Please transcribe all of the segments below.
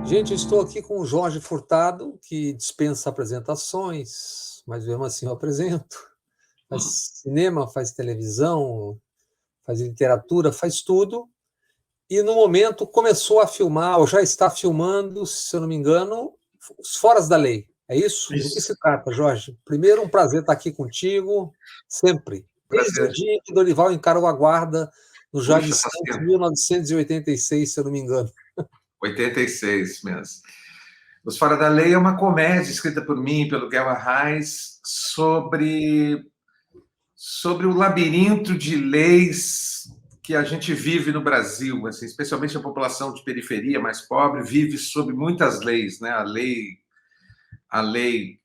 Gente, eu estou aqui com o Jorge Furtado, que dispensa apresentações, mas mesmo assim eu apresento. Faz cinema, faz televisão, faz literatura, faz tudo. E no momento começou a filmar, ou já está filmando, se eu não me engano, Os Foras da Lei. É isso? Do que se trata, Jorge? Primeiro, um prazer estar aqui contigo, sempre. Desde o Prazer. dia que Dorival encarou a guarda no Jardim Puxa, faz Santos, tempo. 1986, se eu não me engano. 86 mesmo. Os Fora da Lei é uma comédia escrita por mim e pelo Guel Arraes sobre o labirinto de leis que a gente vive no Brasil, assim, especialmente a população de periferia mais pobre vive sob muitas leis, né? A lei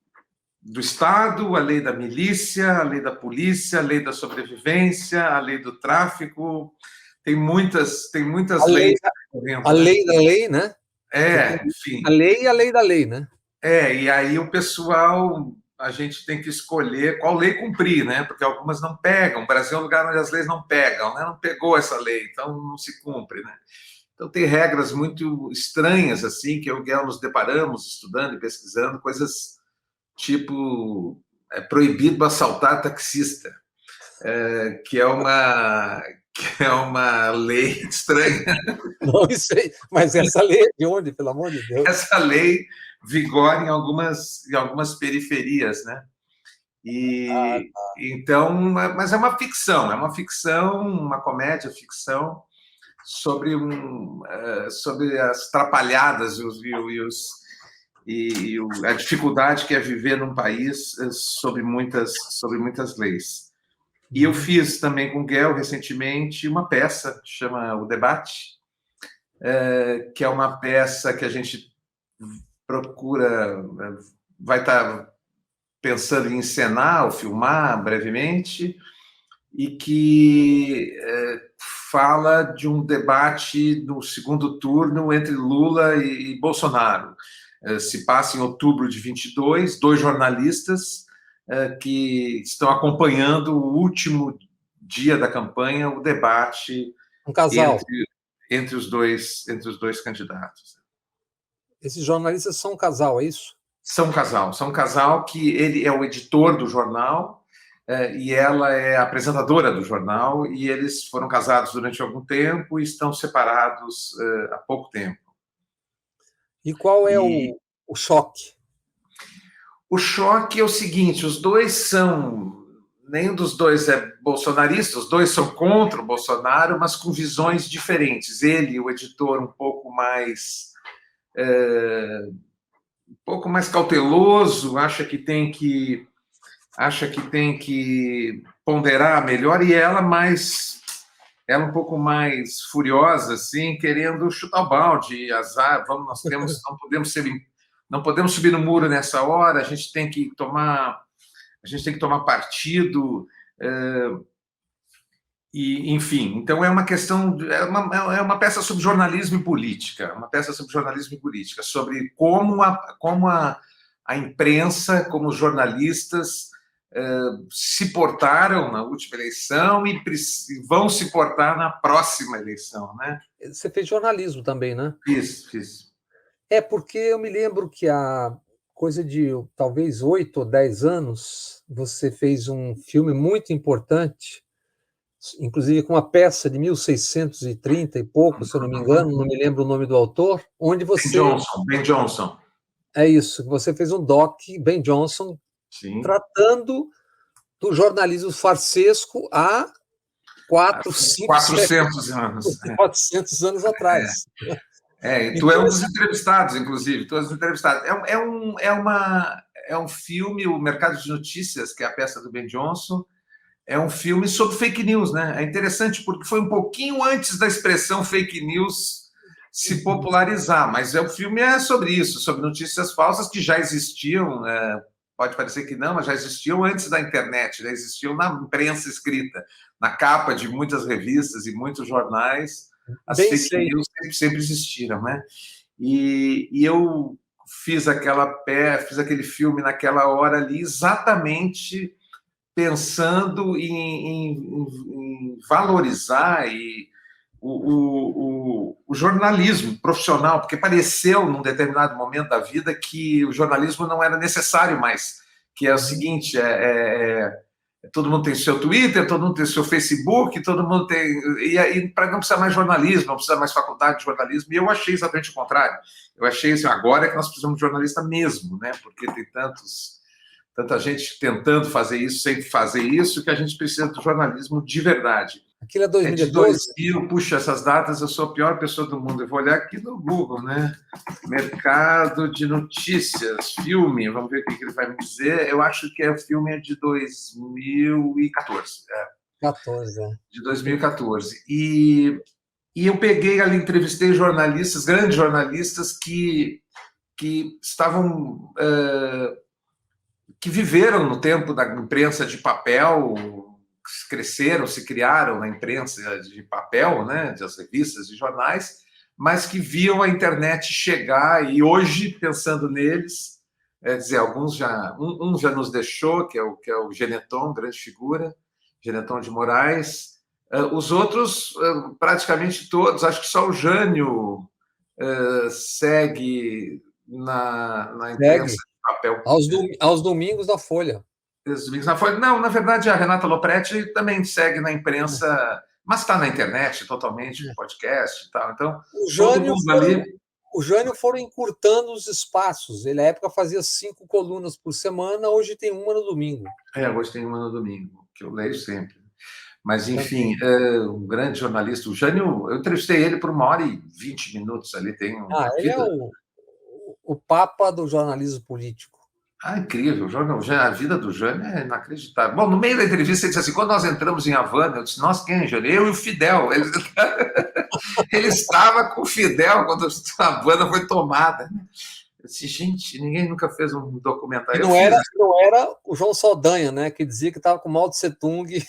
do Estado, a lei da milícia, a lei da polícia, a lei da sobrevivência, a lei do tráfico. Tem muitas leis A correndo, né? lei da lei, né? Enfim. A lei e a lei da lei, né? E aí o pessoal, a gente tem que escolher qual lei cumprir, né? Porque algumas não pegam. O Brasil é um lugar onde as leis não pegam, né? Não pegou essa lei, então não se cumpre, né? Então tem regras muito estranhas, assim, que eu e o Guel nos deparamos estudando e pesquisando, coisas tipo proibido assaltar taxista, que é uma lei estranha. Não sei, mas essa lei é de onde, pelo amor de Deus? Essa lei vigora em algumas periferias, né? E então, mas é uma ficção, uma comédia ficção sobre sobre as trapalhadas a dificuldade que é viver num país sobre muitas leis. E eu fiz também com o Guel recentemente uma peça que chama O Debate, que é uma peça que a gente procura, vai estar pensando em encenar ou filmar brevemente, e que fala de um debate no segundo turno entre Lula e Bolsonaro. Se passa em outubro de 22, dois jornalistas que estão acompanhando o último dia da campanha, o debate Um casal. entre os dois candidatos. Esses jornalistas são um casal, é isso? São um casal que ele é o editor do jornal e ela é a apresentadora do jornal, e eles foram casados durante algum tempo e estão separados há pouco tempo. E qual é E o choque? o choque é o seguinte: os dois são. Nenhum dos dois é bolsonarista, os dois são contra o Bolsonaro, mas com visões diferentes. Ele, o editor, um pouco mais cauteloso, acha que tem que ponderar melhor, e ela um pouco mais furiosa, assim, querendo chutar o balde, azar, não podemos subir no muro nessa hora, a gente tem que tomar partido, e enfim, então é uma questão, é uma peça sobre jornalismo e política, sobre como a imprensa, como os jornalistas se portaram na última eleição e vão se portar na próxima eleição, né? Você fez jornalismo também, né? Fiz. É porque eu me lembro que há coisa de talvez 8 ou 10 anos você fez um filme muito importante, inclusive com uma peça de 1630 e pouco, se eu não me engano, não me lembro o nome do autor, onde você... Ben Johnson. É isso, você fez um doc, Ben Johnson, Sim. tratando do jornalismo farsesco há 400 anos. 400 anos atrás. E tu é um dos entrevistados, inclusive. Tu és um entrevistado. É um filme, O Mercado de Notícias, que é a peça do Ben Johnson, é um filme sobre fake news, né? É interessante porque foi um pouquinho antes da expressão fake news se popularizar, mas o filme é sobre isso, sobre notícias falsas que já existiam, pode parecer que não, mas já existiam antes da internet, já existiam na imprensa escrita, na capa de muitas revistas e muitos jornais, as Bem fake news sempre existiram, né? E eu fiz aquele filme naquela hora ali, exatamente pensando em valorizar o jornalismo profissional, porque pareceu, num determinado momento da vida, que o jornalismo não era necessário mais, que é o seguinte, todo mundo tem seu Twitter, todo mundo tem seu Facebook, todo mundo tem... E para não precisar mais jornalismo, não precisa mais faculdade de jornalismo, e eu achei exatamente o contrário. Eu achei assim, agora é que nós precisamos de jornalista mesmo, né? Porque tem tanta gente tentando fazer isso, sem fazer isso, que a gente precisa do jornalismo de verdade. Aquilo é 2012? É de 2000, puxa, essas datas, eu sou a pior pessoa do mundo. Eu vou olhar aqui no Google, né? Mercado de notícias, filme, vamos ver o que ele vai me dizer. Eu acho que o filme é de 2014. 14, de 2014. E eu peguei ali, entrevistei jornalistas, grandes jornalistas que estavam... que viveram no tempo da imprensa de papel, cresceram, se criaram na imprensa de papel, né, das revistas e jornais, mas que viam a internet chegar e hoje, pensando neles, dizer, alguns já... Um já nos deixou, que é o Geneton, grande figura, Geneton de Moraes. Os outros, praticamente todos, acho que só o Jânio segue na imprensa de papel. Aos domingos da Folha. Não, na verdade, a Renata Lopretti também segue na imprensa, mas está na internet totalmente, com podcast e tal. Então, o Jânio foram encurtando os espaços. Ele, na época, fazia 5 colunas por semana, hoje tem uma no domingo. Hoje tem uma no domingo, que eu leio sempre. Mas, enfim, um grande jornalista. O Jânio, eu entrevistei ele por 1h20 ali. Ele é o papa do jornalismo político. Incrível. A vida do Jânio é inacreditável. Bom, no meio da entrevista, ele disse assim, quando nós entramos em Havana, eu disse, nossa, quem é Jânio? Eu e o Fidel. Ele estava com o Fidel quando a Havana foi tomada. Eu disse, gente, ninguém nunca fez um documentário. Não era o João Saldanha, né, que dizia que estava com Mao Tse Tung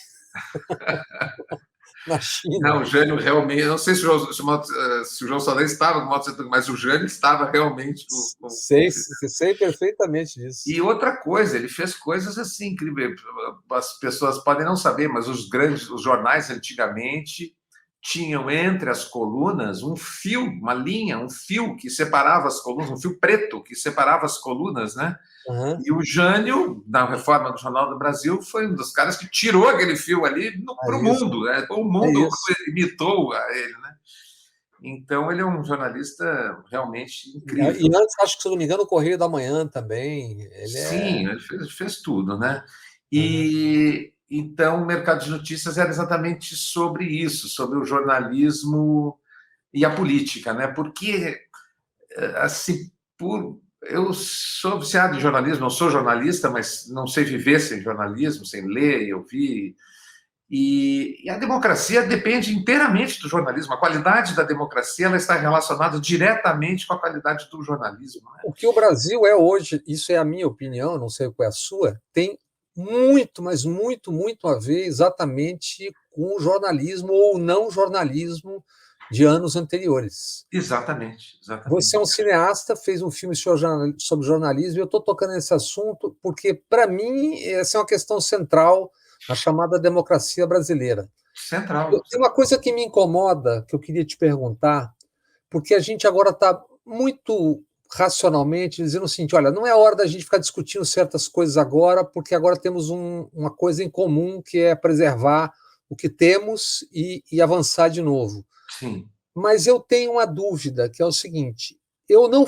na China. Não, o Jânio realmente... Não sei se o João Saldanha estava com Mao Tse Tung, mas o Jânio estava realmente... Sei perfeitamente disso. E outra coisa, ele fez coisas assim incríveis. As pessoas podem não saber, mas os jornais antigamente tinham entre as colunas um fio, uma linha, um fio que separava as colunas, um fio preto que separava as colunas, né? Uhum. E o Jânio, na reforma do Jornal do Brasil, foi um dos caras que tirou aquele fio ali para o mundo, né? O mundo imitou a ele, né? Então, ele é um jornalista realmente incrível. E antes, acho que, se não me engano, o Correio da Manhã também. Sim, ele fez tudo, né? E então o mercado de notícias era exatamente sobre isso, sobre o jornalismo e a política, né? Porque assim, eu sou viciado em jornalismo, não sou jornalista, mas não sei viver sem jornalismo, sem ler e ouvir. E a democracia depende inteiramente do jornalismo. A qualidade da democracia ela está relacionada diretamente com a qualidade do jornalismo. Né? O que o Brasil é hoje, isso é a minha opinião, não sei qual é a sua, tem muito, mas muito a ver exatamente com o jornalismo ou não jornalismo de anos anteriores. Exatamente. Você é um cineasta, fez um filme sobre jornalismo, e eu estou tocando nesse assunto porque, para mim, essa é uma questão central na chamada democracia brasileira. Central. Tem uma coisa que me incomoda, que eu queria te perguntar, porque a gente agora está muito racionalmente dizendo o seguinte, olha, não é hora da gente ficar discutindo certas coisas agora, porque agora temos uma coisa em comum, que é preservar o que temos e avançar de novo. Sim. Mas eu tenho uma dúvida, que é o seguinte, eu não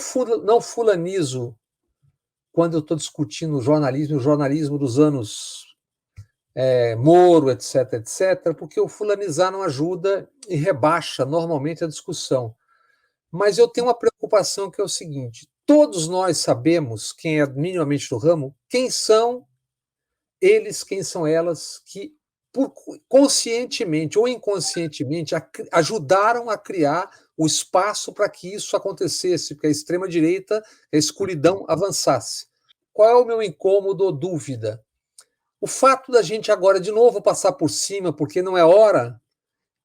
fulanizo quando eu estou discutindo o jornalismo dos anos Moro, etc., porque o fulanizar não ajuda e rebaixa normalmente a discussão. Mas eu tenho uma preocupação que é o seguinte, todos nós sabemos, quem é minimamente do ramo, quem são eles, quem são elas, que conscientemente ou inconscientemente ajudaram a criar o espaço para que isso acontecesse, porque a extrema-direita, a escuridão avançasse. Qual é o meu incômodo ou dúvida? O fato da gente agora de novo passar por cima, porque não é hora,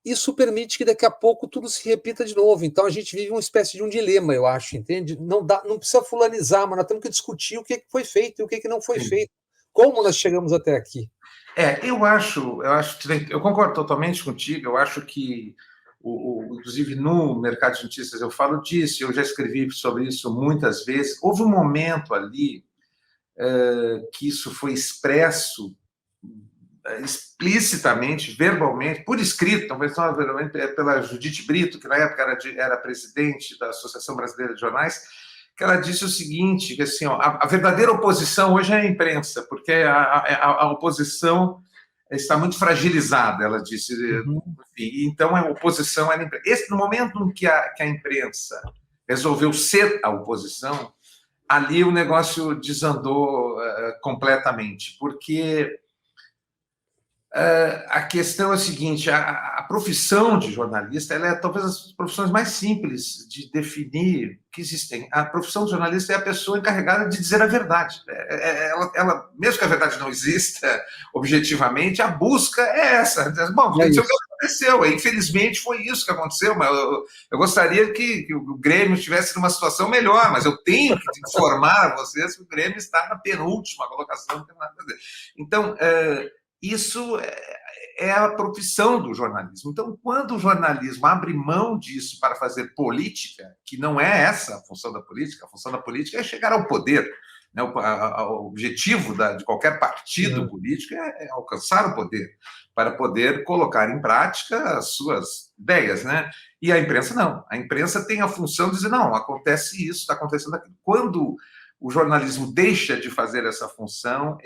isso permite que daqui a pouco tudo se repita de novo. Então a gente vive uma espécie de um dilema, eu acho, entende? Não precisa fulanizar, mas nós temos que discutir o que foi feito e o que não foi feito. Como nós chegamos até aqui? Eu concordo totalmente contigo. Eu acho que inclusive no Mercado de Notícias eu falo disso, eu já escrevi sobre isso muitas vezes. Houve um momento ali que isso foi expresso explicitamente, verbalmente, por escrito, talvez não verbalmente, pela Judite Brito, que na época era presidente da Associação Brasileira de Jornais, que ela disse o seguinte, que assim, ó, a verdadeira oposição hoje é a imprensa, porque a oposição está muito fragilizada, ela disse. Enfim, então a oposição era a imprensa. No momento em que a imprensa resolveu ser a oposição, ali o negócio desandou completamente, porque a questão é a seguinte, a profissão de jornalista ela é talvez as profissões mais simples de definir que existem. A profissão de jornalista é a pessoa encarregada de dizer a verdade. Ela, mesmo que a verdade não exista objetivamente, a busca é essa. Bom, isso é o que aconteceu. Infelizmente foi isso que aconteceu, mas eu gostaria que o Grêmio estivesse numa situação melhor, mas eu tenho que informar a vocês que o Grêmio está na penúltima colocação, não tem nada a fazer. Então, isso é a profissão do jornalismo. Então, quando o jornalismo abre mão disso para fazer política, que não é essa a função da política é chegar ao poder. Né? O objetivo de qualquer partido político é alcançar o poder, para poder colocar em prática as suas ideias. Né? E a imprensa não. A imprensa tem a função de dizer, não, acontece isso, está acontecendo aquilo. Quando o jornalismo deixa de fazer essa função,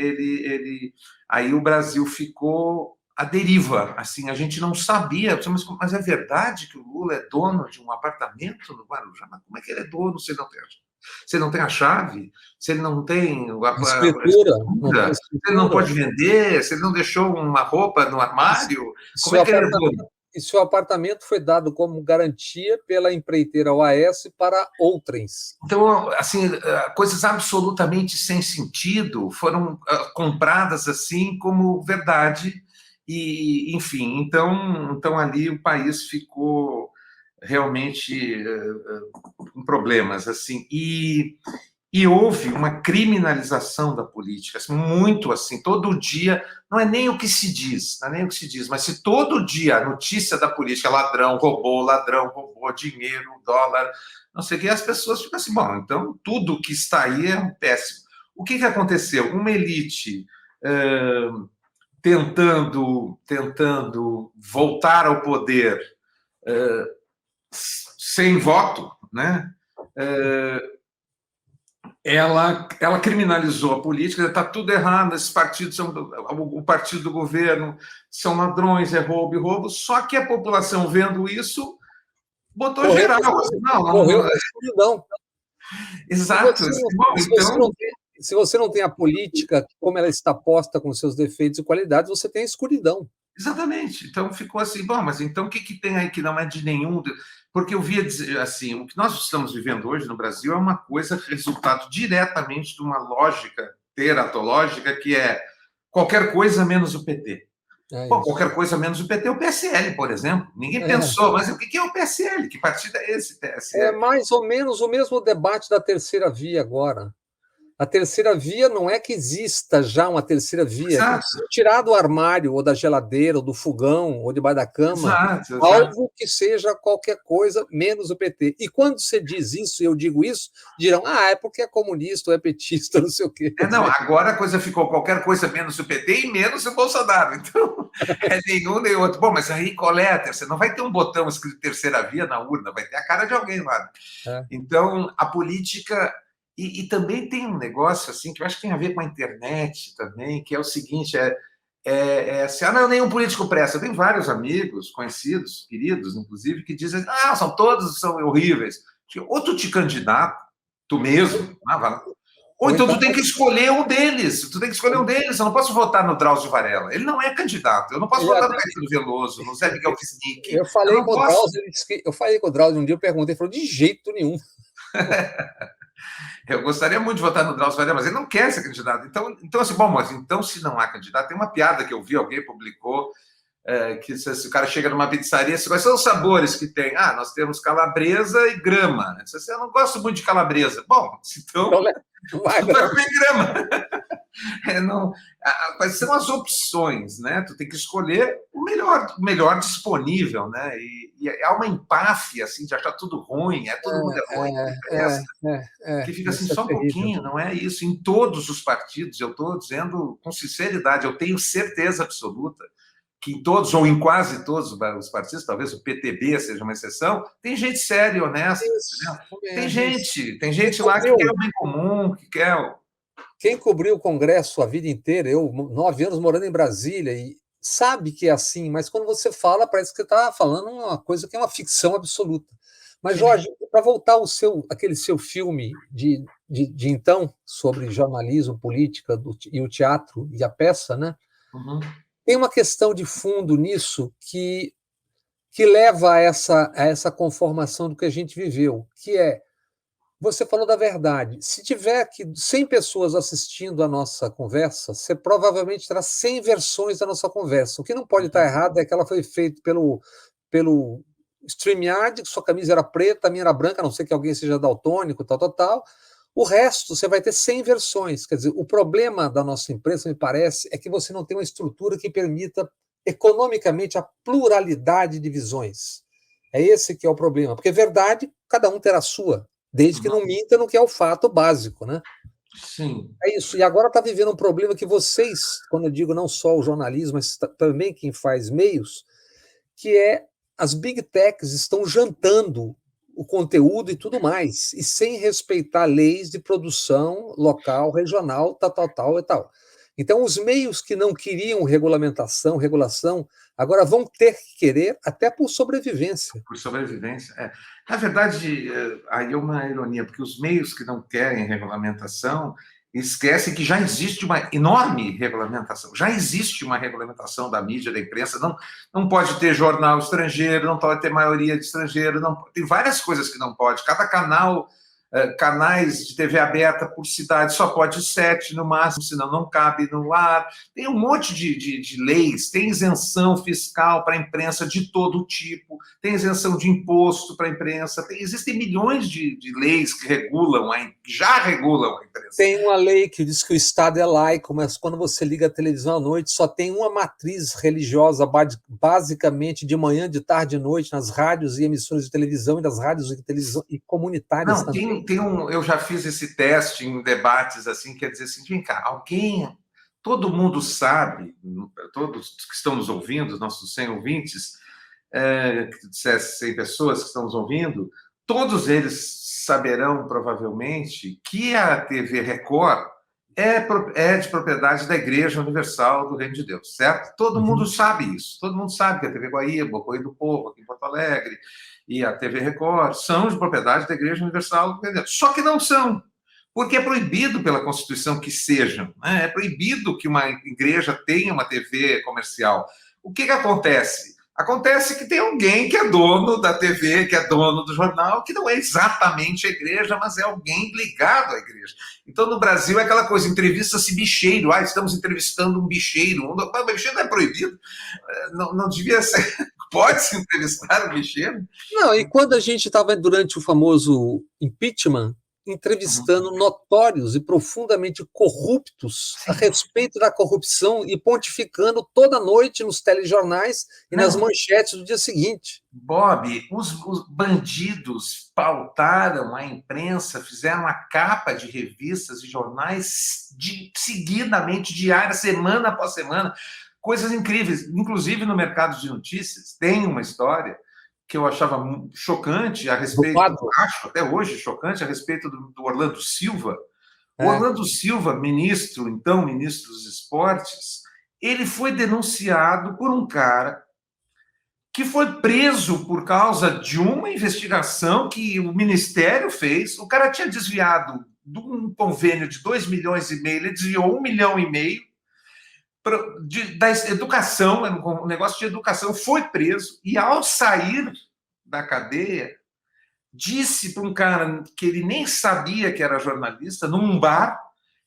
aí o Brasil ficou à deriva. Assim, a gente não sabia, mas é verdade que o Lula é dono de um apartamento no Guarujá? Mas como é que ele é dono se ele não tem a chave? Se ele não tem a escritura? Se ele não pode vender? Se ele não deixou uma roupa no armário? Como é que ele é dono? E seu apartamento foi dado como garantia pela empreiteira OAS para outrens. Então, assim, coisas absolutamente sem sentido foram compradas assim como verdade e, enfim, então ali o país ficou realmente com problemas assim e houve uma criminalização da política, assim, muito assim, todo dia, não é nem o que se diz, mas se todo dia a notícia da política, ladrão roubou, dinheiro, dólar, não sei o que, as pessoas ficam assim, bom, então tudo que está aí é péssimo. O que aconteceu? Uma elite tentando voltar ao poder sem voto, né? Ela criminalizou a política, está tudo errado, esses partidos o partido do governo são ladrões, é roubo, só que a população vendo isso botou geral. Morreu na escuridão. Exato. Se você não tem a política, como ela está posta com seus defeitos e qualidades, você tem a escuridão. Exatamente. Então ficou assim, bom, mas então o que tem aí que não é de nenhum... Porque eu via dizer assim, o que nós estamos vivendo hoje no Brasil é uma coisa resultado diretamente de uma lógica teratológica que é qualquer coisa menos o PT. Qualquer coisa menos o PT é o PSL, por exemplo. Ninguém pensou, mas o que é o PSL? Que partido é esse PSL? É mais ou menos o mesmo debate da terceira via agora. A terceira via não é que exista já uma terceira via, é que tirar do armário, ou da geladeira, ou do fogão, ou debaixo da cama, algo que seja qualquer coisa menos o PT. E quando você diz isso, e eu digo isso, dirão, é porque é comunista, ou é petista, não sei o quê. Não, agora a coisa ficou qualquer coisa menos o PT e menos o Bolsonaro. Então, é nenhum nem outro. Bom, mas aí qual é a terceira? Não vai ter um botão escrito terceira via na urna, vai ter a cara de alguém lá. Então, a política... E também tem um negócio assim que eu acho que tem a ver com a internet também, que é o seguinte, assim, não, nenhum político presta. Eu tenho vários amigos, conhecidos, queridos, inclusive, que dizem, todos são horríveis. Ou tu te candidata, tu mesmo, ou então tu tem que escolher um deles, eu não posso votar no Drauzio Varela, ele não é candidato, eu não posso votar no Caetano Veloso, no Zé Miguel Wisnik. Eu falei com o Drauzio um dia, eu perguntei, ele falou, de jeito nenhum. Eu gostaria muito de votar no Drauzio Varela, mas ele não quer ser candidato. Então assim, bom, mas então se não há candidato, tem uma piada que eu vi, alguém publicou, que se o cara chega numa pizzaria, quais são os sabores que tem? Nós temos calabresa e grama. Eu não gosto muito de calabresa. Bom, então vai comer grama. Não, quais são as opções, né? Tu tem que escolher o melhor disponível, né? E há uma empáfia, assim, de achar tudo ruim, todo mundo é ruim, não interessa, que fica assim, Isso é só um terrível. pouquinho, não é isso. Em todos os partidos, eu estou dizendo com sinceridade, eu tenho certeza absoluta que em todos, ou em quase todos os partidos, talvez o PTB seja uma exceção, tem gente séria e honesta, Isso, entendeu? isso. Tem Quem gente lá que quer cobriu, o bem comum, que quer quem cobriu o Congresso a vida inteira, eu, 9 anos morando em Brasília, e sabe que é assim, mas quando você fala, parece que você está falando uma coisa que é uma ficção absoluta. Mas, Sim. Jorge, para voltar ao aquele seu filme de então, sobre jornalismo, política e o teatro e a peça, né? Uhum. Tem uma questão de fundo nisso que leva a essa conformação do que a gente viveu, que é, você falou da verdade. Se tiver aqui 100 pessoas assistindo a nossa conversa, você provavelmente terá 100 versões da nossa conversa. O que não pode estar errado é que ela foi feita pelo StreamYard, que sua camisa era preta, a minha era branca, a não ser que alguém seja daltônico, tal, tal, tal. O resto, você vai ter 100 versões. Quer dizer, o problema da nossa empresa, me parece, é que você não tem uma estrutura que permita economicamente a pluralidade de visões. É esse que é o problema. Porque verdade, cada um terá a sua, desde que Uhum. não minta no que é o fato básico, né? Sim. É isso. E agora está vivendo um problema que vocês, quando eu digo não só o jornalismo, mas também quem faz meios, que é as big techs estão jantando o conteúdo e tudo mais, e sem respeitar leis de produção local, regional, tal e tal. Então, os meios que não queriam regulação, agora vão ter que querer, até por sobrevivência. Por sobrevivência. Na verdade, aí é uma ironia, porque os meios que não querem regulamentação esquecem que já existe uma enorme regulamentação. Já existe uma regulamentação da mídia, da imprensa. Não pode ter jornal estrangeiro, não pode ter maioria de estrangeiro, não, tem várias coisas que não pode. Cada canal, canais de TV aberta por cidade, só pode 7 no máximo, senão não cabe no ar. Tem um monte de leis, tem isenção fiscal para a imprensa de todo tipo, tem isenção de imposto para a imprensa, existem milhões de leis que já regulam a imprensa. Tem uma lei que diz que o Estado é laico, mas quando você liga a televisão à noite, só tem uma matriz religiosa, basicamente de manhã, de tarde, de noite, nas rádios e emissoras de televisão e das rádios e televisão e comunitárias Não, também. eu já fiz esse teste em debates assim, quer dizer assim, vem cá, todo mundo sabe, todos que estão nos ouvindo, nossos 100 ouvintes, que dissesse 100 pessoas que estão nos ouvindo, todos eles saberão provavelmente que a TV Record é de propriedade da Igreja Universal do Reino de Deus, certo? Todo mundo sabe isso. Todo mundo sabe que a TV Guaíba, o Correio do Povo, aqui em Porto Alegre, e a TV Record são de propriedade da Igreja Universal do Reino de Deus. Só que não são, porque é proibido pela Constituição que sejam. Né? É proibido que uma igreja tenha uma TV comercial. O que acontece? Acontece que tem alguém que é dono da TV, que é dono do jornal, que não é exatamente a igreja, mas é alguém ligado à igreja. Então, no Brasil, é aquela coisa, entrevista-se bicheiro. Estamos entrevistando um bicheiro. O bicheiro não é proibido. Não devia ser. Pode-se entrevistar um bicheiro? Não, e quando a gente estava durante o famoso impeachment, entrevistando notórios e profundamente corruptos a respeito da corrupção e pontificando toda noite nos telejornais e nas manchetes do dia seguinte. Bob, os bandidos pautaram a imprensa, fizeram a capa de revistas e jornais seguidamente, diária, semana após semana, coisas incríveis. Inclusive, no mercado de notícias, tem uma história que eu achava chocante a respeito, acho até hoje chocante, a respeito do Orlando Silva. O Orlando Silva, ministro dos esportes, ele foi denunciado por um cara que foi preso por causa de uma investigação que o Ministério fez. O cara tinha desviado de um convênio de 2,5 milhões, ele desviou 1,5 milhão da educação, um negócio de educação, foi preso e, ao sair da cadeia, disse para um cara que ele nem sabia que era jornalista, num bar,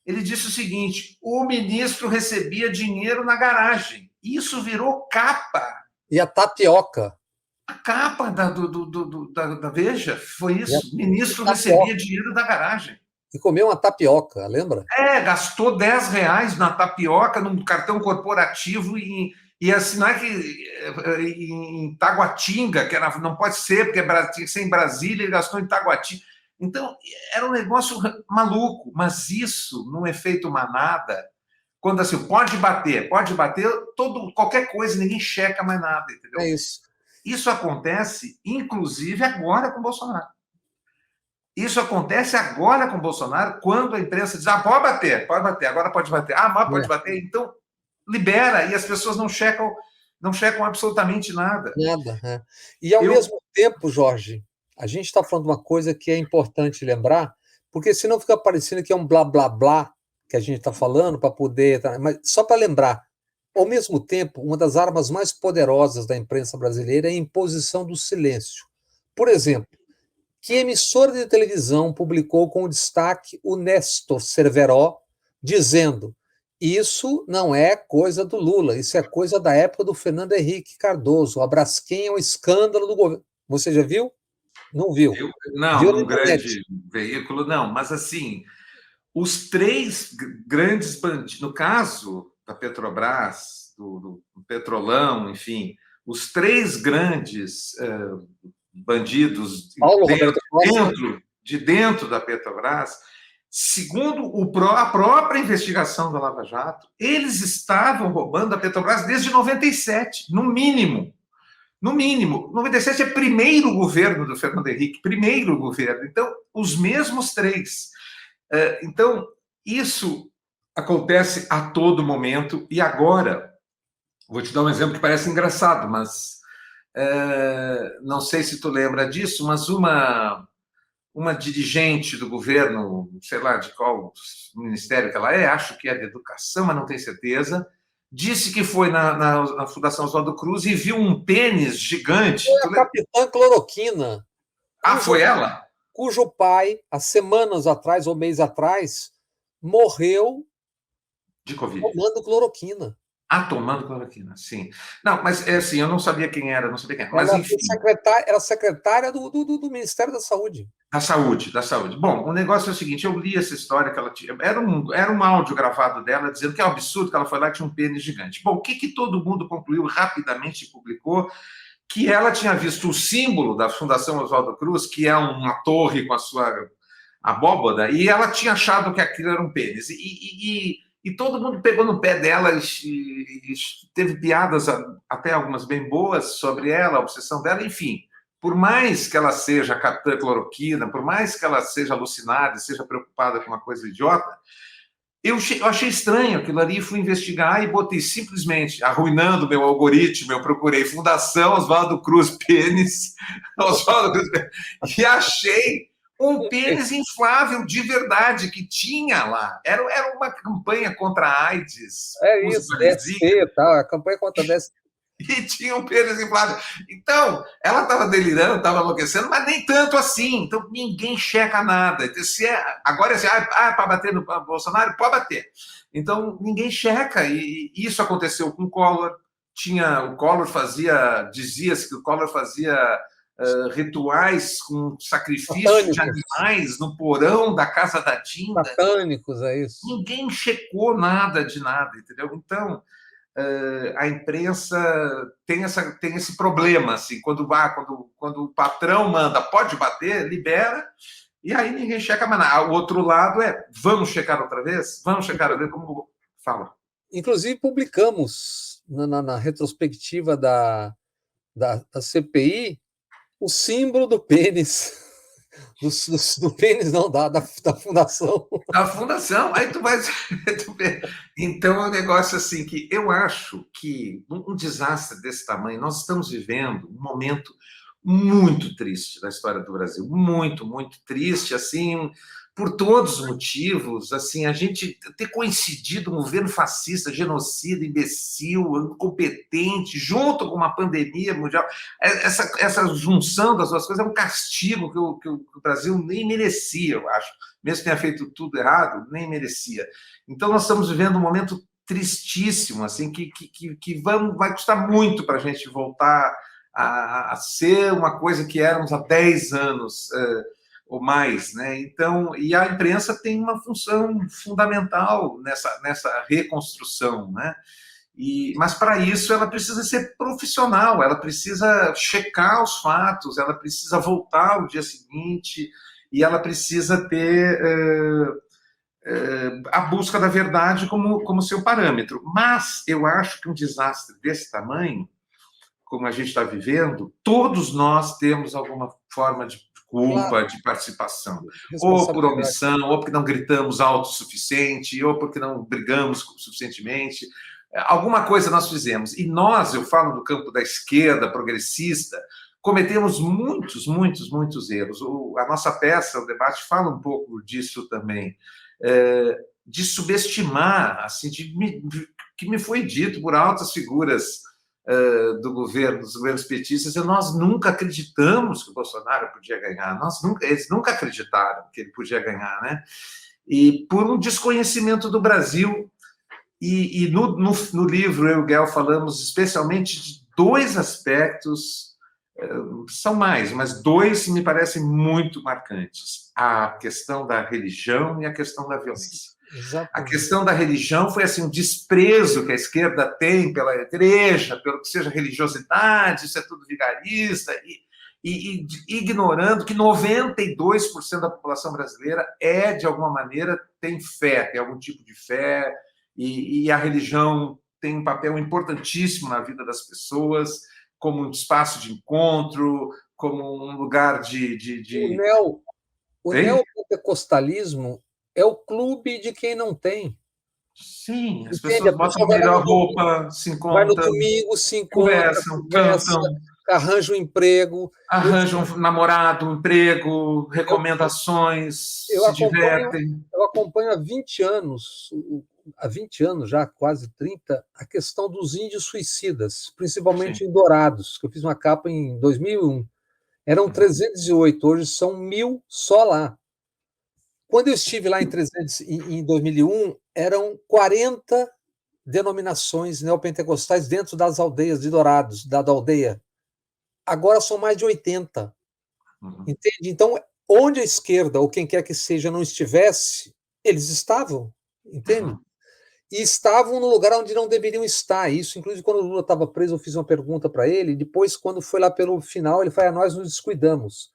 ele disse o seguinte: o ministro recebia dinheiro na garagem. Isso virou capa. E a tapioca. A capa da Veja foi isso. O ministro recebia dinheiro da garagem. e comer uma tapioca, lembra? Gastou R$ 10 na tapioca, num cartão corporativo e assim, não é que em Taguatinga, que era, não pode ser, porque tinha que ser em Brasília, ele gastou em Taguatinga. Então, era um negócio maluco, mas isso, num efeito manada, quando assim, pode bater, qualquer coisa, ninguém checa mais nada, entendeu? É isso. Isso acontece, inclusive, agora com o Bolsonaro. Isso acontece agora com o Bolsonaro, quando a imprensa diz, pode bater, agora pode bater. Mas pode bater, então libera, e as pessoas não checam absolutamente nada. Nada. É. E, ao mesmo tempo, Jorge, a gente está falando de uma coisa que é importante lembrar, porque senão fica parecendo que é um blá, blá, blá que a gente está falando para poder... Mas só para lembrar, ao mesmo tempo, uma das armas mais poderosas da imprensa brasileira é a imposição do silêncio. Por exemplo, que emissora de televisão publicou com destaque o Néstor Cerveró, dizendo: isso não é coisa do Lula, isso é coisa da época do Fernando Henrique Cardoso. A Braskem é um escândalo do governo. Você já viu? Não viu? Não, Viu na num internet. grande veículo, não. Mas, assim, os três grandes bandidos, no caso da Petrobras, do Petrolão, enfim, os três grandes bandidos Paulo Roberto Costa. de dentro da Petrobras, segundo a própria investigação da Lava Jato, eles estavam roubando a Petrobras desde 97, no mínimo. No mínimo. 97 é primeiro governo do Fernando Henrique, primeiro governo. Então, os mesmos três. Então, isso acontece a todo momento. E agora, vou te dar um exemplo que parece engraçado, mas não sei se tu lembra disso, mas uma dirigente do governo, sei lá de qual ministério que ela é, acho que é de educação, mas não tenho certeza, disse que foi na Fundação Oswaldo Cruz e viu um pênis gigante. Foi a capitã Cloroquina. Foi ela? Cujo pai, há semanas atrás ou mês atrás, morreu de Covid. Tomando cloroquina. Tomando cloroquina, sim. Não, mas assim, eu não sabia quem era, não sabia quem era. Mas, ela enfim. Era secretária do Ministério da Saúde. Da saúde. Bom, o negócio é o seguinte, eu li essa história que ela tinha. Era um áudio gravado dela dizendo que é um absurdo que ela foi lá e tinha um pênis gigante. Bom, o que todo mundo concluiu rapidamente e publicou? Que ela tinha visto o símbolo da Fundação Oswaldo Cruz, que é uma torre com a sua abóboda, e ela tinha achado que aquilo era um pênis. E todo mundo pegou no pé dela e teve piadas, até algumas bem boas, sobre ela, a obsessão dela, enfim. Por mais que ela seja capitã cloroquina, por mais que ela seja alucinada, seja preocupada com uma coisa idiota, eu achei estranho aquilo ali, fui investigar e botei simplesmente, arruinando meu algoritmo, eu procurei Fundação Oswaldo Cruz Pênis, Oswaldo Cruz Pênis, e achei um pênis inflável de verdade que tinha lá. Era uma campanha contra a AIDS. Isso, DST, tá? A campanha contra a DST. E tinha um pênis inflável. Então, ela estava delirando, estava enlouquecendo, mas nem tanto assim. Então, ninguém checa nada. Então, agora, para bater no Bolsonaro, pode bater. Então, ninguém checa. E isso aconteceu com o Collor. Dizia-se que o Collor fazia rituais com sacrifício de animais no porão da casa da Dinda. Satânicos, é isso. Ninguém checou nada de nada, entendeu? Então, a imprensa tem esse problema, assim, quando o patrão manda, pode bater, libera, e aí ninguém checa mais nada. O outro lado vamos checar outra vez? Vamos checar outra vez, como fala. Inclusive, publicamos na retrospectiva da CPI o símbolo do pênis. Do pênis, não, da fundação. Da fundação, aí tu vai. Então é um negócio assim que eu acho que um desastre desse tamanho, nós estamos vivendo um momento muito triste da história do Brasil, muito, muito triste, assim, por todos os motivos, assim, a gente ter coincidido um governo fascista, genocida, imbecil, incompetente, junto com uma pandemia mundial, essa junção das duas coisas é um castigo que o Brasil nem merecia, eu acho, mesmo que tenha feito tudo errado, nem merecia. Então nós estamos vivendo um momento tristíssimo, assim, que vai custar muito para a gente voltar a ser uma coisa que éramos há 10 anos, ou mais, né? Então, e a imprensa tem uma função fundamental nessa reconstrução, né? Mas para isso ela precisa ser profissional, ela precisa checar os fatos, ela precisa voltar ao dia seguinte e ela precisa ter a busca da verdade como seu parâmetro. Mas eu acho que um desastre desse tamanho, como a gente está vivendo, todos nós temos alguma forma de culpa, claro, de participação. Ou por omissão, ou porque não gritamos alto o suficiente, ou porque não brigamos suficientemente. Alguma coisa nós fizemos. E nós, eu falo do campo da esquerda progressista, cometemos muitos erros. A nossa peça, o debate, fala um pouco disso também. De subestimar, assim, que me foi dito por altas figuras dos governos petistas, e nós nunca acreditamos que o Bolsonaro podia ganhar, eles nunca acreditaram que ele podia ganhar, né? E por um desconhecimento do Brasil, e no livro eu e o Guel falamos especialmente de dois aspectos, são mais, mas dois me parecem muito marcantes: a questão da religião e a questão da violência. Exatamente. A questão da religião foi assim, um desprezo que a esquerda tem pela igreja, pelo que seja religiosidade, isso é tudo vigarista, e ignorando que 92% da população brasileira de alguma maneira, tem fé, tem algum tipo de fé, e a religião tem um papel importantíssimo na vida das pessoas, como um espaço de encontro, como um lugar de... O neopentecostalismo é o clube de quem não tem. Sim, as pessoas botam a melhor roupa, se encontram. Vai no domingo, se encontram, cantam, arranjam um emprego. Arranjam um namorado, um emprego, recomendações, se divertem. Eu acompanho há 20 anos já, quase 30, a questão dos índios suicidas, principalmente em Dourados, que eu fiz uma capa em 2001. Eram 308, hoje são 1.000 só lá. Quando eu estive lá em 2001, eram 40 denominações neopentecostais dentro das aldeias de Dourados, da aldeia. Agora são mais de 80. Entende? Então, onde a esquerda, ou quem quer que seja, não estivesse, eles estavam, entende? E estavam no lugar onde não deveriam estar. Isso, inclusive, quando o Lula estava preso, eu fiz uma pergunta para ele, depois, quando foi lá pelo final, ele falou: nós nos descuidamos.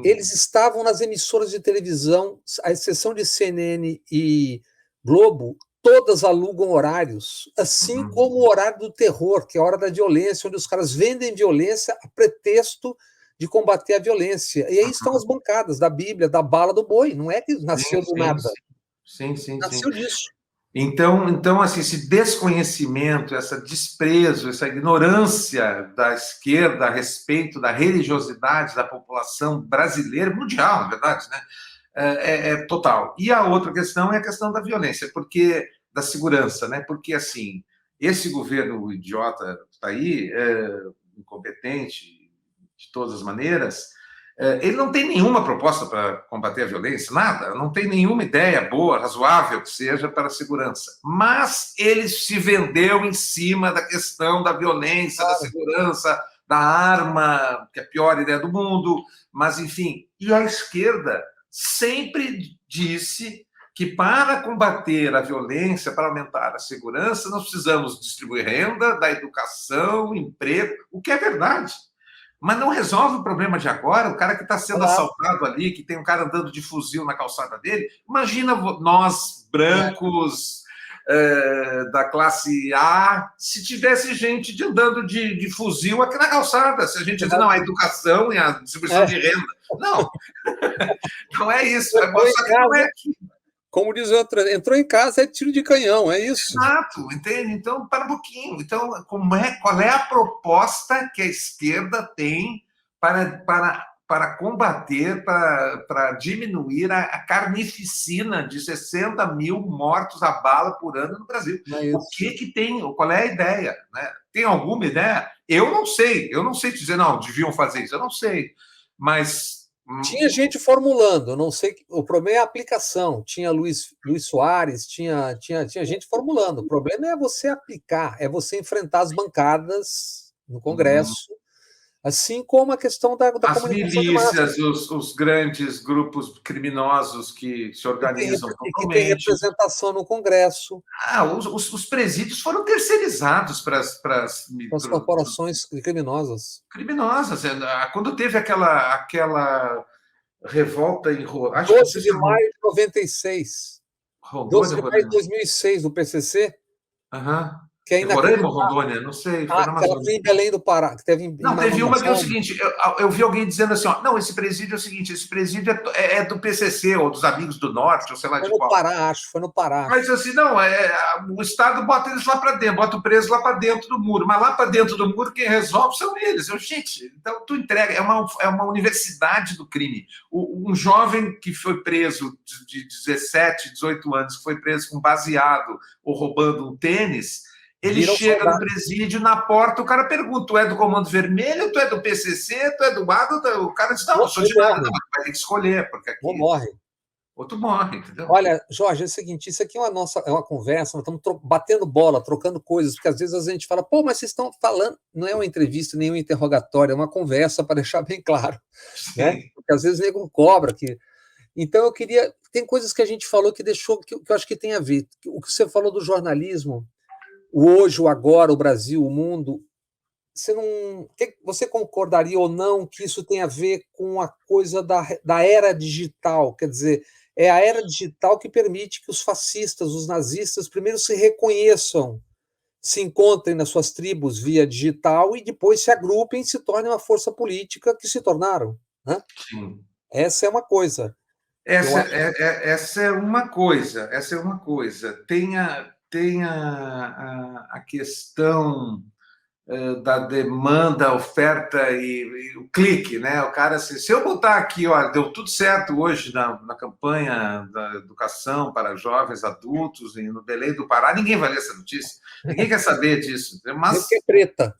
Eles estavam nas emissoras de televisão, à exceção de CNN e Globo, todas alugam horários, assim como o horário do terror, que é a hora da violência, onde os caras vendem violência a pretexto de combater a violência. E aí estão as bancadas da Bíblia, da bala do boi, não é que nasceu do nada. Sim. Nasceu disso. Então, assim, esse desconhecimento, esse desprezo, essa ignorância da esquerda a respeito da religiosidade da população brasileira, mundial, na verdade, né? É total. E a outra questão é a questão da violência, da segurança, né? Porque, assim, esse governo idiota que está aí, incompetente de todas as maneiras, ele não tem nenhuma proposta para combater a violência, nada, não tem nenhuma ideia boa, razoável que seja para a segurança. Mas ele se vendeu em cima da questão da violência, da segurança, da arma, que é a pior ideia do mundo, mas enfim. E a esquerda sempre disse que para combater a violência, para aumentar a segurança, nós precisamos distribuir renda, dar educação, emprego, o que é verdade. Mas não resolve o problema de agora, o cara que está sendo assaltado ali, que tem um cara andando de fuzil na calçada dele. Imagina nós, brancos, da classe A, se tivesse gente andando de fuzil aqui na calçada. Se a gente diz, não, a educação e a distribuição de renda. Não, não é isso. Só que não é aqui. Como diz o outro, entrou em casa, é tiro de canhão, é isso. Exato, entende? Então, para um pouquinho. Então, qual é a proposta que a esquerda tem para combater, para diminuir a carnificina de 60 mil mortos a bala por ano no Brasil? O que tem? Qual é a ideia? Né? Tem alguma ideia? Eu não sei dizer, não, deviam fazer isso, eu não sei. Mas... Tinha gente formulando, eu não sei. O problema é a aplicação. Tinha Luiz Soares, tinha gente formulando. O problema é você aplicar, é você enfrentar as bancadas no Congresso, Assim como a questão da As comunicação de massa, milícias, os grandes grupos criminosos que se organizam que tem totalmente. representação no Congresso, Os presídios foram terceirizados para as com as corporações criminosas. criminosas. Quando teve aquela revolta em acho que não 12 sei se de é maio de 96, 12 Rondônia, de maio de Roraima. 2006, do PCC, Aham. que é É Roraima ou inacreditável. Rondônia? Não sei, foi na Que ela Amazônia. foi em Belém do Pará, que teve Não, no teve uma que é o Amazonas. seguinte, eu vi alguém dizendo assim, ó, não, esse presídio é o seguinte, esse presídio é do PCC, ou dos Amigos do Norte, ou sei lá Foi de no qual. Pará, acho, foi no Pará. Mas assim, não, o Estado bota eles lá para dentro, bota o preso lá para dentro do muro, mas lá para dentro do muro quem resolve são eles. Gente, então tu entrega, é uma universidade do crime. Um jovem que foi preso de 17, 18 anos, que foi preso com baseado ou roubando um tênis, ele chega no presídio, na porta, o cara pergunta, tu é do Comando Vermelho, tu é do PCC, tu é do MADO? O cara diz, não, não sou de nada, não, mas tu vai ter que escolher, porque aqui... Ou morre. Ou tu morre, entendeu? Olha, Jorge, é o seguinte, isso aqui é uma conversa, nós estamos batendo bola, trocando coisas, porque às vezes a gente fala, pô, mas vocês estão falando, não é uma entrevista, nem um interrogatório, é uma conversa para deixar bem claro, né? Porque às vezes o nego cobra aqui. Então eu queria, tem coisas que a gente falou que deixou, que eu acho que tem a ver, o que você falou do jornalismo, o hoje, o agora, o Brasil, o mundo, você concordaria ou não que isso tem a ver com a coisa da era digital? Quer dizer, é a era digital que permite que os fascistas, os nazistas, primeiro se reconheçam, se encontrem nas suas tribos via digital e depois se agrupem e se tornem uma força política que se tornaram. Né? Sim. Essa é uma coisa. Essa é uma coisa. Tem a questão da demanda, oferta e o clique, né? O cara, assim, se eu botar aqui, olha, deu tudo certo hoje na campanha da educação para jovens adultos no Belém do Pará, ninguém vai ler essa notícia, ninguém quer saber disso. Mas que é preta.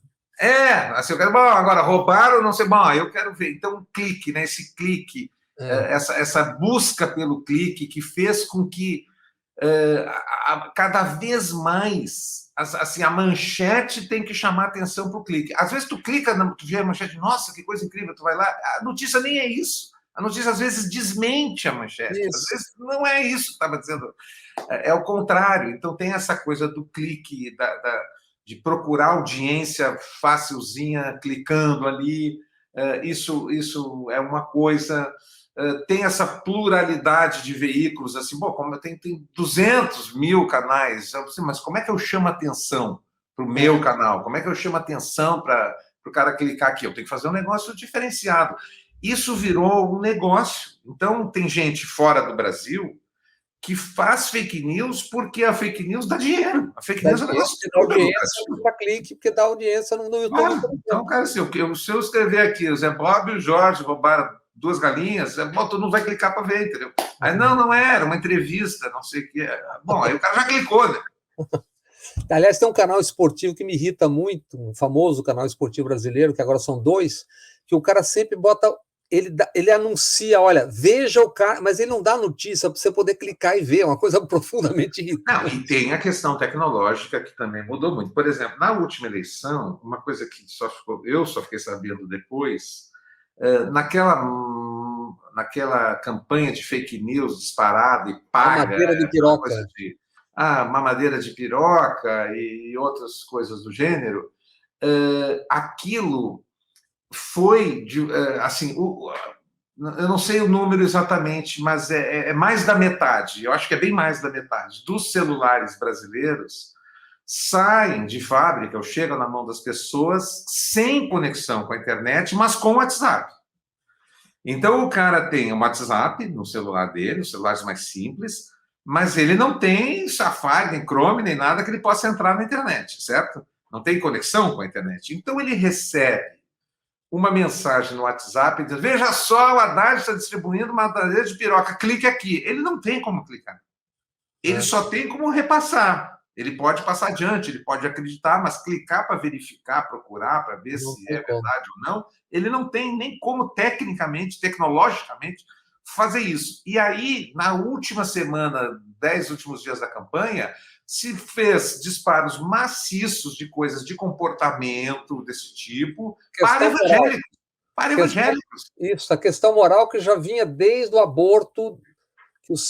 Assim, eu quero, bom, agora roubaram, não sei, bom, eu quero ver. Então, um clique, né? Esse clique, essa busca pelo clique que fez com que cada vez mais assim, a manchete tem que chamar atenção para o clique. Às vezes tu clica, tu vê a manchete, nossa, que coisa incrível, tu vai lá, a notícia nem é isso. A notícia às vezes desmente a manchete. Isso. Às vezes não é isso que estava dizendo, é o contrário. Então tem essa coisa do clique, de procurar audiência facilzinha, clicando ali. Isso é uma coisa. Tem essa pluralidade de veículos, assim, bom, como tem 200 mil canais, mas como é que eu chamo atenção para o meu canal? Como é que eu chamo atenção para o cara clicar aqui? Eu tenho que fazer um negócio diferenciado. Isso virou um negócio. Então, tem gente fora do Brasil que faz fake news porque a fake news dá dinheiro. A fake news é um negócio que dá audiência, dá clique, porque dá audiência no YouTube. Então, cara, assim, se eu escrever aqui, o Zé Bob e o Jorge roubaram 2 galinhas, tu não vai clicar para ver, entendeu? Aí, não era uma entrevista, não sei o que. Bom, aí o cara já clicou, né? Aliás, tem um canal esportivo que me irrita muito, um famoso canal esportivo brasileiro, que agora são 2, que o cara sempre bota, ele anuncia, olha, veja o cara, mas ele não dá notícia para você poder clicar e ver, é uma coisa profundamente irritante. Não, e tem a questão tecnológica que também mudou muito. Por exemplo, na última eleição, uma coisa que eu só fiquei sabendo depois, naquela campanha de fake news disparada e paga, mamadeira de piroca, mamadeira de piroca e outras coisas do gênero, aquilo foi assim, eu não sei o número exatamente, mas é mais da metade, eu acho que é bem mais da metade dos celulares brasileiros saem de fábrica ou chegam na mão das pessoas sem conexão com a internet, mas com o WhatsApp. Então, o cara tem um WhatsApp no celular dele, os celulares mais simples, mas ele não tem Safari, nem Chrome, nem nada que ele possa entrar na internet, certo? Não tem conexão com a internet. Então, ele recebe uma mensagem no WhatsApp dizendo, veja só, o Haddad está distribuindo mamadeira de piroca, clique aqui. Ele não tem como clicar. Ele só tem como repassar. Ele pode passar adiante, ele pode acreditar, mas clicar para verificar, procurar, para ver se é verdade ou não, ele não tem nem como tecnicamente, tecnologicamente, fazer isso. E aí, na última semana, 10 últimos dias da campanha, se fez disparos maciços de coisas de comportamento desse tipo para evangélicos. Para evangélicos. Isso, a questão moral que já vinha desde o aborto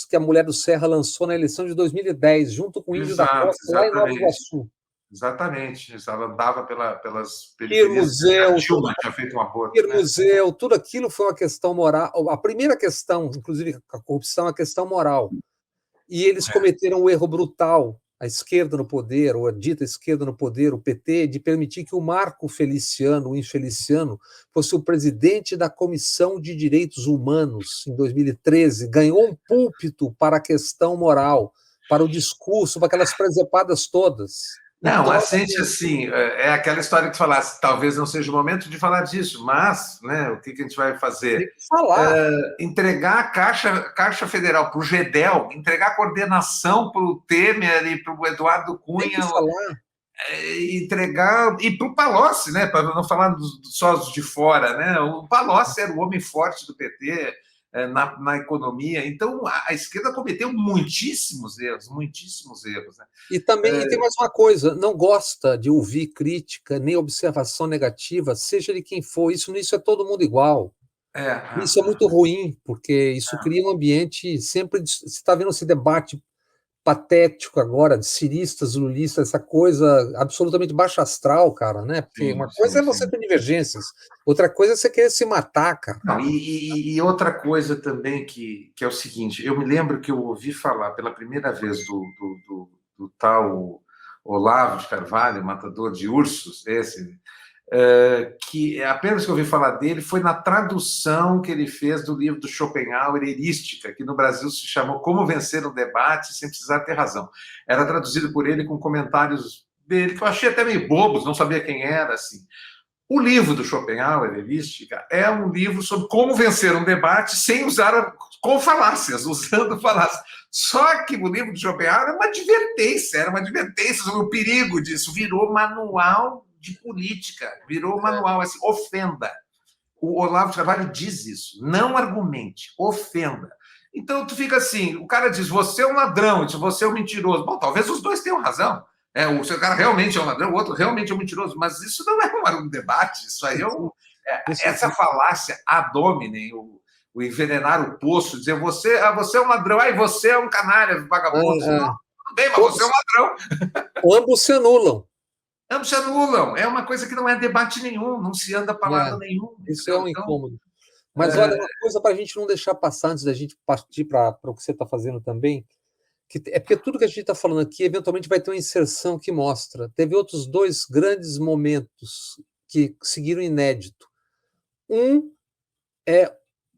que a mulher do Serra lançou na eleição de 2010, junto com o Índio da Costa, lá em Nova Iguaçu. Exatamente. Ela andava pelas periferias. A Dilma tinha feito um aborto. Museu, tudo aquilo foi uma questão moral. A primeira questão, inclusive a corrupção, é a questão moral. E eles cometeram um erro brutal, a esquerda no poder, ou a dita esquerda no poder, o PT, de permitir que o Marco Feliciano, o infeliciano, fosse o presidente da Comissão de Direitos Humanos em 2013, ganhou um púlpito para a questão moral, para o discurso, para aquelas presepadas todas. Não, a gente, assim, é aquela história que tu falasse, talvez não seja o momento de falar disso, mas, né, o que a gente vai fazer? Tem que falar. Entregar a Caixa Federal para o GEDEL, entregar a coordenação para o Temer e para o Eduardo Cunha, Tem que falar. entregar, e para o Palocci, né, para não falar só de fora, né, o Palocci era o homem forte do PT, na economia. Então, a esquerda cometeu muitíssimos erros. Né? E também tem mais uma coisa, não gosta de ouvir crítica, nem observação negativa, seja de quem for, isso é todo mundo igual. Isso é muito ruim, porque isso cria um ambiente sempre... Você está vendo esse debate patético agora, de ciristas, lulistas, essa coisa absolutamente baixa astral, cara, né? Porque uma coisa é você ter divergências, outra coisa é você querer se matar, cara. Não, e outra coisa também que é o seguinte, eu me lembro que eu ouvi falar pela primeira vez do tal Olavo de Carvalho, matador de ursos, que apenas que eu ouvi falar dele foi na tradução que ele fez do livro do Schopenhauer, Erística, que no Brasil se chamou Como Vencer um Debate Sem Precisar Ter Razão. Era traduzido por ele com comentários dele, que eu achei até meio bobos, não sabia quem era, assim. O livro do Schopenhauer, Erística, é um livro sobre como vencer um debate sem usar, com falácias, usando falácias. Só que o livro do Schopenhauer era uma advertência sobre o perigo disso, virou manual de política, virou manual, assim, ofenda. O Olavo de Carvalho diz isso, não argumente, ofenda. Então, tu fica assim, o cara diz, você é um ladrão, você é um mentiroso. Bom, talvez os dois tenham razão. O seu cara realmente é um ladrão, o outro realmente é um mentiroso, mas isso não é um debate, isso aí essa falácia ad hominem, o envenenar o poço, dizer você é um ladrão, você é um canalha, vagabundo. Não, tudo bem, mas você é um ladrão. Ambos se anulam. Ambos se anulam. É uma coisa que não é debate nenhum, não se anda para lado nenhum. Isso é um incômodo. Mas olha, uma coisa para a gente não deixar passar antes da gente partir para o que você está fazendo também, é porque tudo que a gente está falando aqui, eventualmente vai ter uma inserção que mostra. Teve outros dois grandes momentos que seguiram inédito. Um é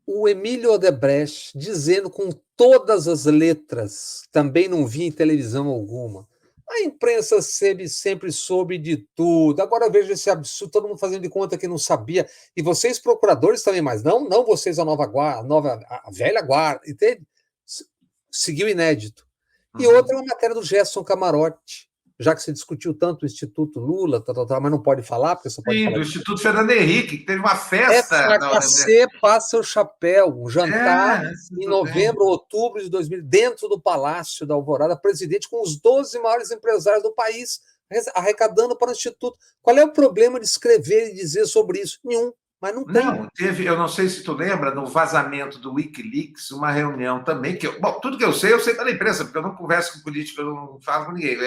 o Emílio Odebrecht dizendo com todas as letras, também não vi em televisão alguma, a imprensa sempre soube de tudo, agora veja esse absurdo, todo mundo fazendo de conta que não sabia, e vocês procuradores também, mas não vocês a a velha guarda, entende? Seguiu inédito. E outra é uma matéria do Gerson Camarote, já que você discutiu tanto o Instituto Lula, mas não pode falar, porque só pode falar. Do Instituto Fernando Henrique, que teve uma festa. Você passa o chapéu, um jantar em novembro, outubro de 2000, dentro do Palácio da Alvorada, presidente com os 12 maiores empresários do país, arrecadando para o Instituto. Qual é o problema de escrever e dizer sobre isso? Nenhum. Mas não tem. Não, teve, eu não sei se tu lembra, no vazamento do Wikileaks, uma reunião também, tudo que eu sei pela imprensa, porque eu não converso com político, eu não falo com ninguém.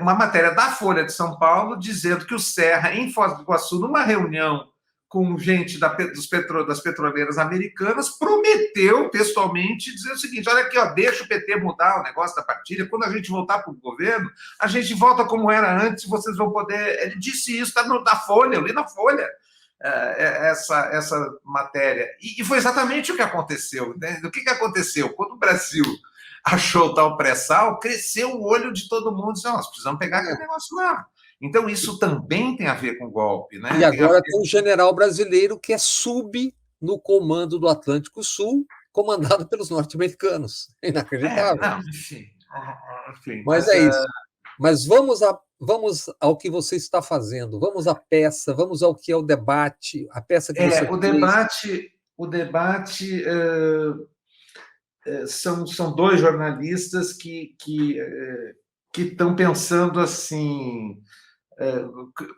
Uma matéria da Folha de São Paulo dizendo que o Serra, em Foz do Iguaçu, numa reunião com gente das petroleiras americanas, prometeu textualmente dizer o seguinte, olha aqui, deixa o PT mudar o negócio da partilha, quando a gente voltar para o governo, a gente volta como era antes, vocês vão poder... Ele disse isso, está na Folha, eu li na Folha. Essa matéria. E foi exatamente o que aconteceu. Né? O que aconteceu? Quando o Brasil achou tal pré-sal, cresceu o olho de todo mundo. Disse, nós precisamos pegar aquele negócio lá. Então, isso também tem a ver com golpe. Né? E agora tem um general brasileiro que é no comando do Atlântico Sul, comandado pelos norte-americanos. Inacreditável. Enfim, mas é isso. Mas vamos ao que você está fazendo, vamos à peça, vamos ao que é o debate, a peça que você fez. O debate são dois jornalistas que que estão pensando assim,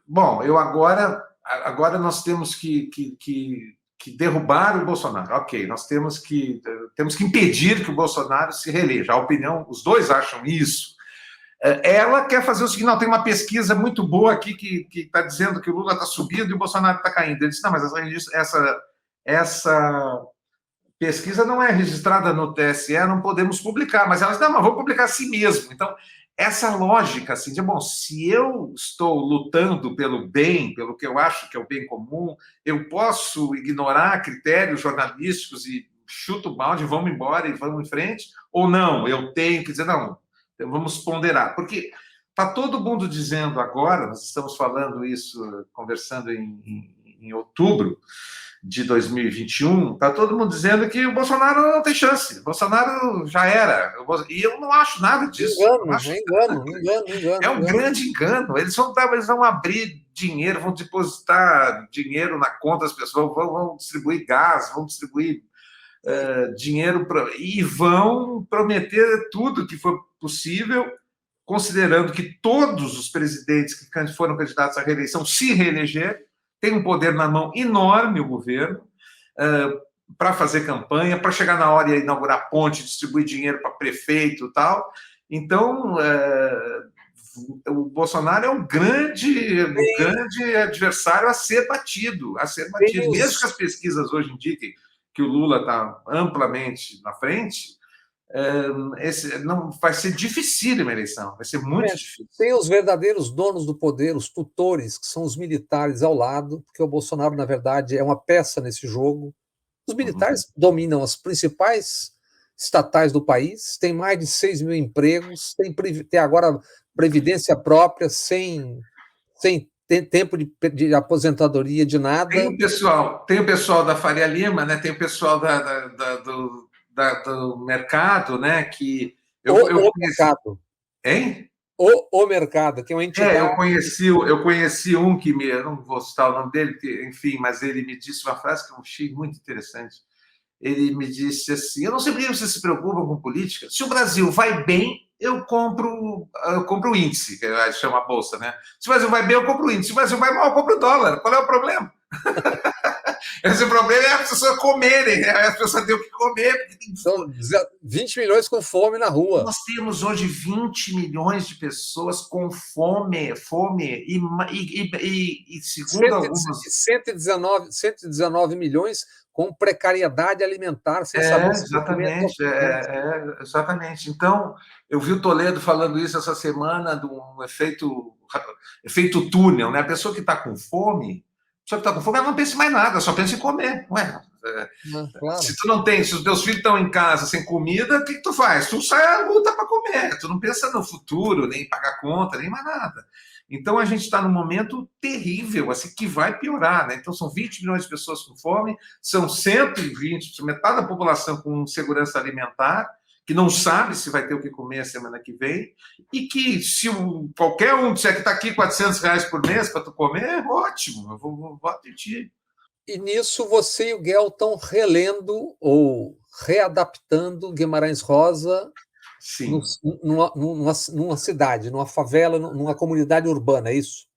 bom, agora nós temos que derrubar o Bolsonaro. Ok, nós temos que impedir que o Bolsonaro se reeleja. A opinião, os dois acham isso. Ela quer fazer o seguinte: não, tem uma pesquisa muito boa aqui que está dizendo que o Lula está subindo e o Bolsonaro está caindo. Ele disse: não, mas essa pesquisa não é registrada no TSE, não podemos publicar. Mas elas: não, mas vou publicar assim mesmo. Então, essa lógica assim de, bom, se eu estou lutando pelo bem, pelo que eu acho que é o bem comum, eu posso ignorar critérios jornalísticos e chuto o balde, vamos embora e vamos em frente, ou não, eu tenho que dizer, não, vamos ponderar, porque está todo mundo dizendo agora, nós estamos falando isso, conversando em outubro de 2021, está todo mundo dizendo que o Bolsonaro não tem chance, o Bolsonaro já era, e eu não acho nada disso. Engano. É um grande engano. Eles vão abrir dinheiro, vão depositar dinheiro na conta das pessoas, vão distribuir gás, vão distribuir dinheiro e vão prometer tudo que for possível, considerando que todos os presidentes que foram candidatos à reeleição se reelegeram, tem um poder na mão enorme o governo para fazer campanha, para chegar na hora e inaugurar ponte, distribuir dinheiro para prefeito e tal. Então, o Bolsonaro é um grande adversário a ser batido. Mesmo que as pesquisas hoje indiquem que o Lula está amplamente na frente, não vai ser difícil a eleição, vai ser muito difícil. Tem os verdadeiros donos do poder, os tutores, que são os militares ao lado, porque o Bolsonaro, na verdade, é uma peça nesse jogo. Os militares dominam as principais estatais do país, tem mais de 6 mil empregos, tem agora previdência própria, sem tempo de aposentadoria, de nada. Tem o pessoal da Faria Lima, né? Tem o pessoal do mercado, né? Que o mercado. Hein? O mercado, que é uma entidade. Eu conheci um que eu não vou citar o nome dele, enfim, mas ele me disse uma frase que eu achei muito interessante. Ele me disse assim: eu não sei por que vocês se preocupam com política. Se o Brasil vai bem, eu compro o índice, que chama a bolsa, né? Se o Brasil vai bem, eu compro o índice. Se o Brasil vai mal, eu compro o dólar. Qual é o problema? Esse problema é as pessoas comerem, né? As pessoas têm o que comer. São 20 milhões com fome na rua. Nós temos hoje 20 milhões de pessoas com fome e segundo algumas... 119 milhões com precariedade alimentar, sem saber se exatamente. Então, eu vi o Toledo falando isso essa semana, de um efeito túnel, né? A pessoa que está com fome, ela não pensa em mais nada, só pensa em comer. Ué, claro. Se os teus filhos estão em casa sem comida, o que tu faz? Tu sai à luta para comer, tu não pensa no futuro, nem em pagar conta, nem mais nada. Então, a gente está num momento terrível, assim, que vai piorar, né? Então, são 20 milhões de pessoas com fome, são 120, metade da população com segurança alimentar, que não sabe se vai ter o que comer a semana que vem, e que se qualquer um disser que está aqui R$400 por mês para tu comer, é ótimo, eu vou votar em ti. E nisso você e o Guel estão relendo ou readaptando Guimarães Rosa numa cidade, numa favela, numa comunidade urbana, é isso?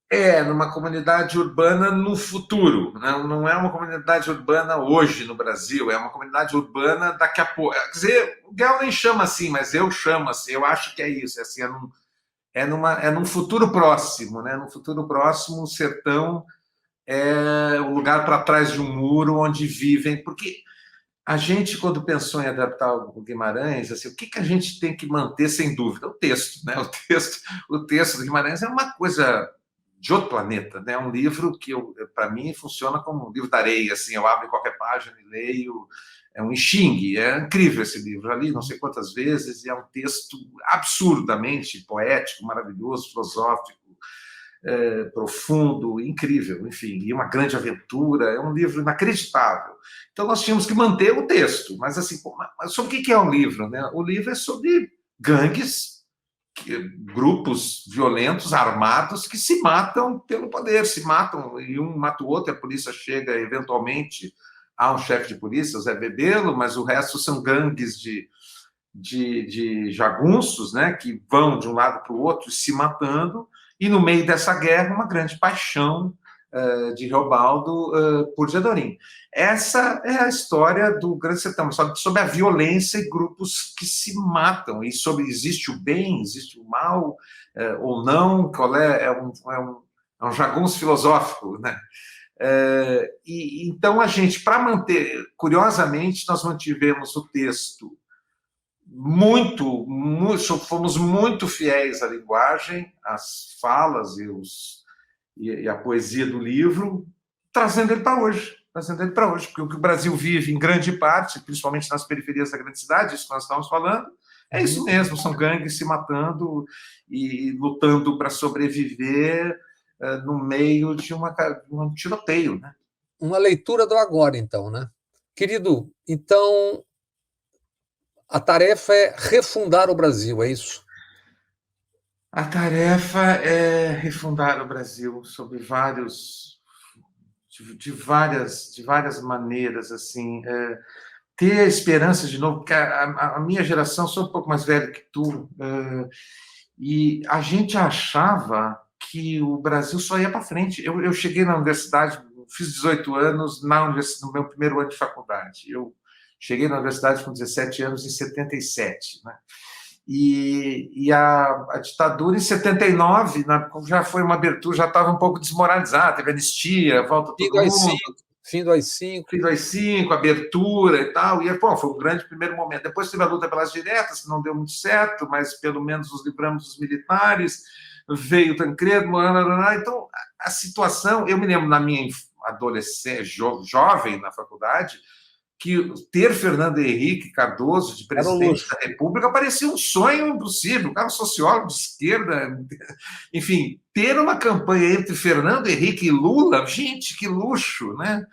Numa comunidade urbana no futuro. Não é uma comunidade urbana hoje no Brasil, é uma comunidade urbana daqui a pouco. Quer dizer, o Guel nem chama assim, mas eu chamo assim, eu acho que é isso. Num futuro próximo, né? No futuro próximo, o sertão é o lugar para trás de um muro onde vivem. Porque a gente, quando pensou em adaptar o Guimarães, assim, o que a gente tem que manter sem dúvida? O texto, né? O texto do Guimarães é uma coisa de outro planeta, né? Um livro que, para mim, funciona como um livro da areia, assim, eu abro em qualquer página e leio, é um enxingue, é incrível esse livro, já li não sei quantas vezes, e é um texto absurdamente poético, maravilhoso, filosófico, profundo, incrível, enfim, e uma grande aventura, é um livro inacreditável. Então, nós tínhamos que manter o texto, mas assim, sobre o que é um livro, né? O livro é sobre gangues, grupos violentos, armados, que se matam pelo poder, se matam, e um mata o outro, e a polícia chega, eventualmente, há um chefe de polícia, o Zé Bebelo, mas o resto são gangues de jagunços, né, que vão de um lado para o outro se matando, e no meio dessa guerra, uma grande paixão de Reobaldo por Diadorim. Essa é a história do Grande Sertão, sobre a violência e grupos que se matam, e sobre existe o bem, existe o mal, ou não, qual é um jagunço filosófico, né? Então, a gente, para manter, curiosamente, nós mantivemos o texto fomos muito fiéis à linguagem, às falas e à poesia do livro, trazendo ele para hoje. Porque o que o Brasil vive, em grande parte, principalmente nas periferias da grande cidade, isso que nós estamos falando, é isso mesmo, são gangues se matando e lutando para sobreviver no meio de um tiroteio, né? Uma leitura do agora, então, né? Querido, então a tarefa é refundar o Brasil, é isso? A tarefa é refundar o Brasil sob de várias maneiras, assim, ter a esperança de novo, porque a minha geração, sou um pouco mais velho que tu, e a gente achava que o Brasil só ia para frente. Eu cheguei na universidade, fiz 18 anos no meu primeiro ano de faculdade. Eu cheguei na universidade com 17 anos em 77, né? E a ditadura em 79 já foi uma abertura, já estava um pouco desmoralizada, teve anistia, volta todo mundo. Fim do AI-5. Fim do AI-5, abertura e tal, e foi um grande primeiro momento. Depois teve a luta pelas diretas, que não deu muito certo, mas pelo menos nos livramos dos militares, veio o Tancredo, então a situação, eu me lembro na minha adolescência, jovem na faculdade, que ter Fernando Henrique Cardoso de presidente da República parecia um sonho impossível. O cara sociólogo de esquerda, enfim, ter uma campanha entre Fernando Henrique e Lula, gente, que luxo, né?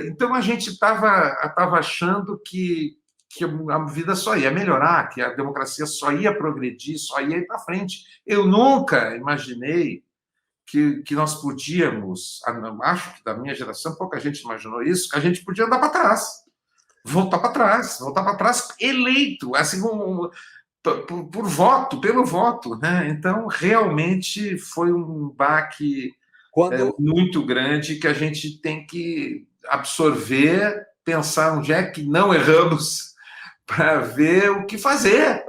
Então a gente estava achando que a vida só ia melhorar, que a democracia só ia progredir, só ia ir para frente. Eu nunca imaginei que nós podíamos, acho que da minha geração pouca gente imaginou isso, que a gente podia andar para trás. Voltar para trás, eleito, assim, por voto, pelo voto, né? Então, realmente foi um baque muito grande que a gente tem que absorver, pensar onde é que não erramos para ver o que fazer,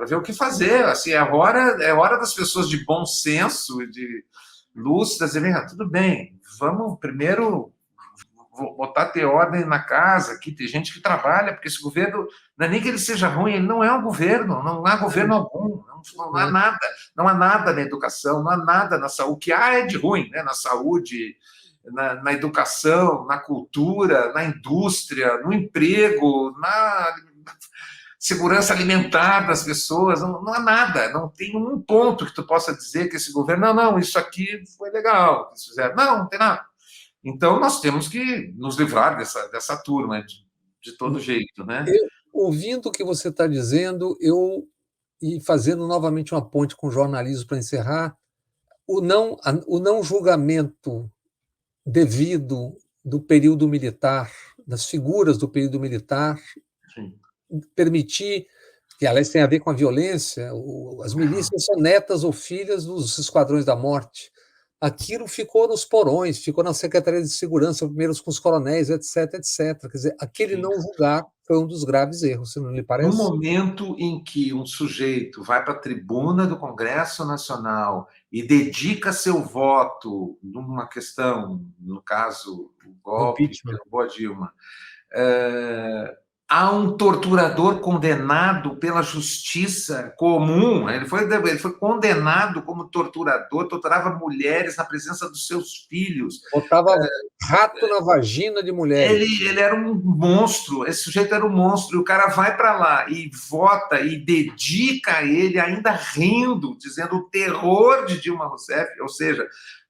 Assim, é hora das pessoas de bom senso, de lúcidas, dizerem, tudo bem, vamos primeiro botar ter ordem na casa, aqui tem gente que trabalha, porque esse governo, não é nem que ele seja ruim, ele não é um governo, não há governo algum, não há nada na educação, não há nada na saúde, o que há é de ruim, né? Na saúde, na educação, na cultura, na indústria, no emprego, na segurança alimentar das pessoas, não há nada, não tem um ponto que tu possa dizer que esse governo, não, isso aqui foi legal, eles fizeram, não tem nada. Então, nós temos que nos livrar dessa turma, de todo jeito, né? Ouvindo o que você está dizendo, e fazendo novamente uma ponte com o jornalismo para encerrar, o não julgamento devido do período militar, das figuras do período militar, sim, permitir, que aliás tem a ver com a violência, as milícias são netas ou filhas dos esquadrões da morte. Aquilo ficou nos porões, ficou na Secretaria de Segurança, primeiro com os coronéis, etc, etc. Quer dizer, aquele não julgar foi um dos graves erros, se não lhe parece? No momento em que um sujeito vai para a tribuna do Congresso Nacional e dedica seu voto numa questão, no caso, o golpe que derrubou a Dilma, há um torturador condenado pela justiça comum, ele foi condenado como torturador, torturava mulheres na presença dos seus filhos. Botava rato na vagina de mulheres. Ele era um monstro, esse sujeito era um monstro, e o cara vai para lá e vota e dedica a ele, ainda rindo, dizendo o terror de Dilma Rousseff, ou seja,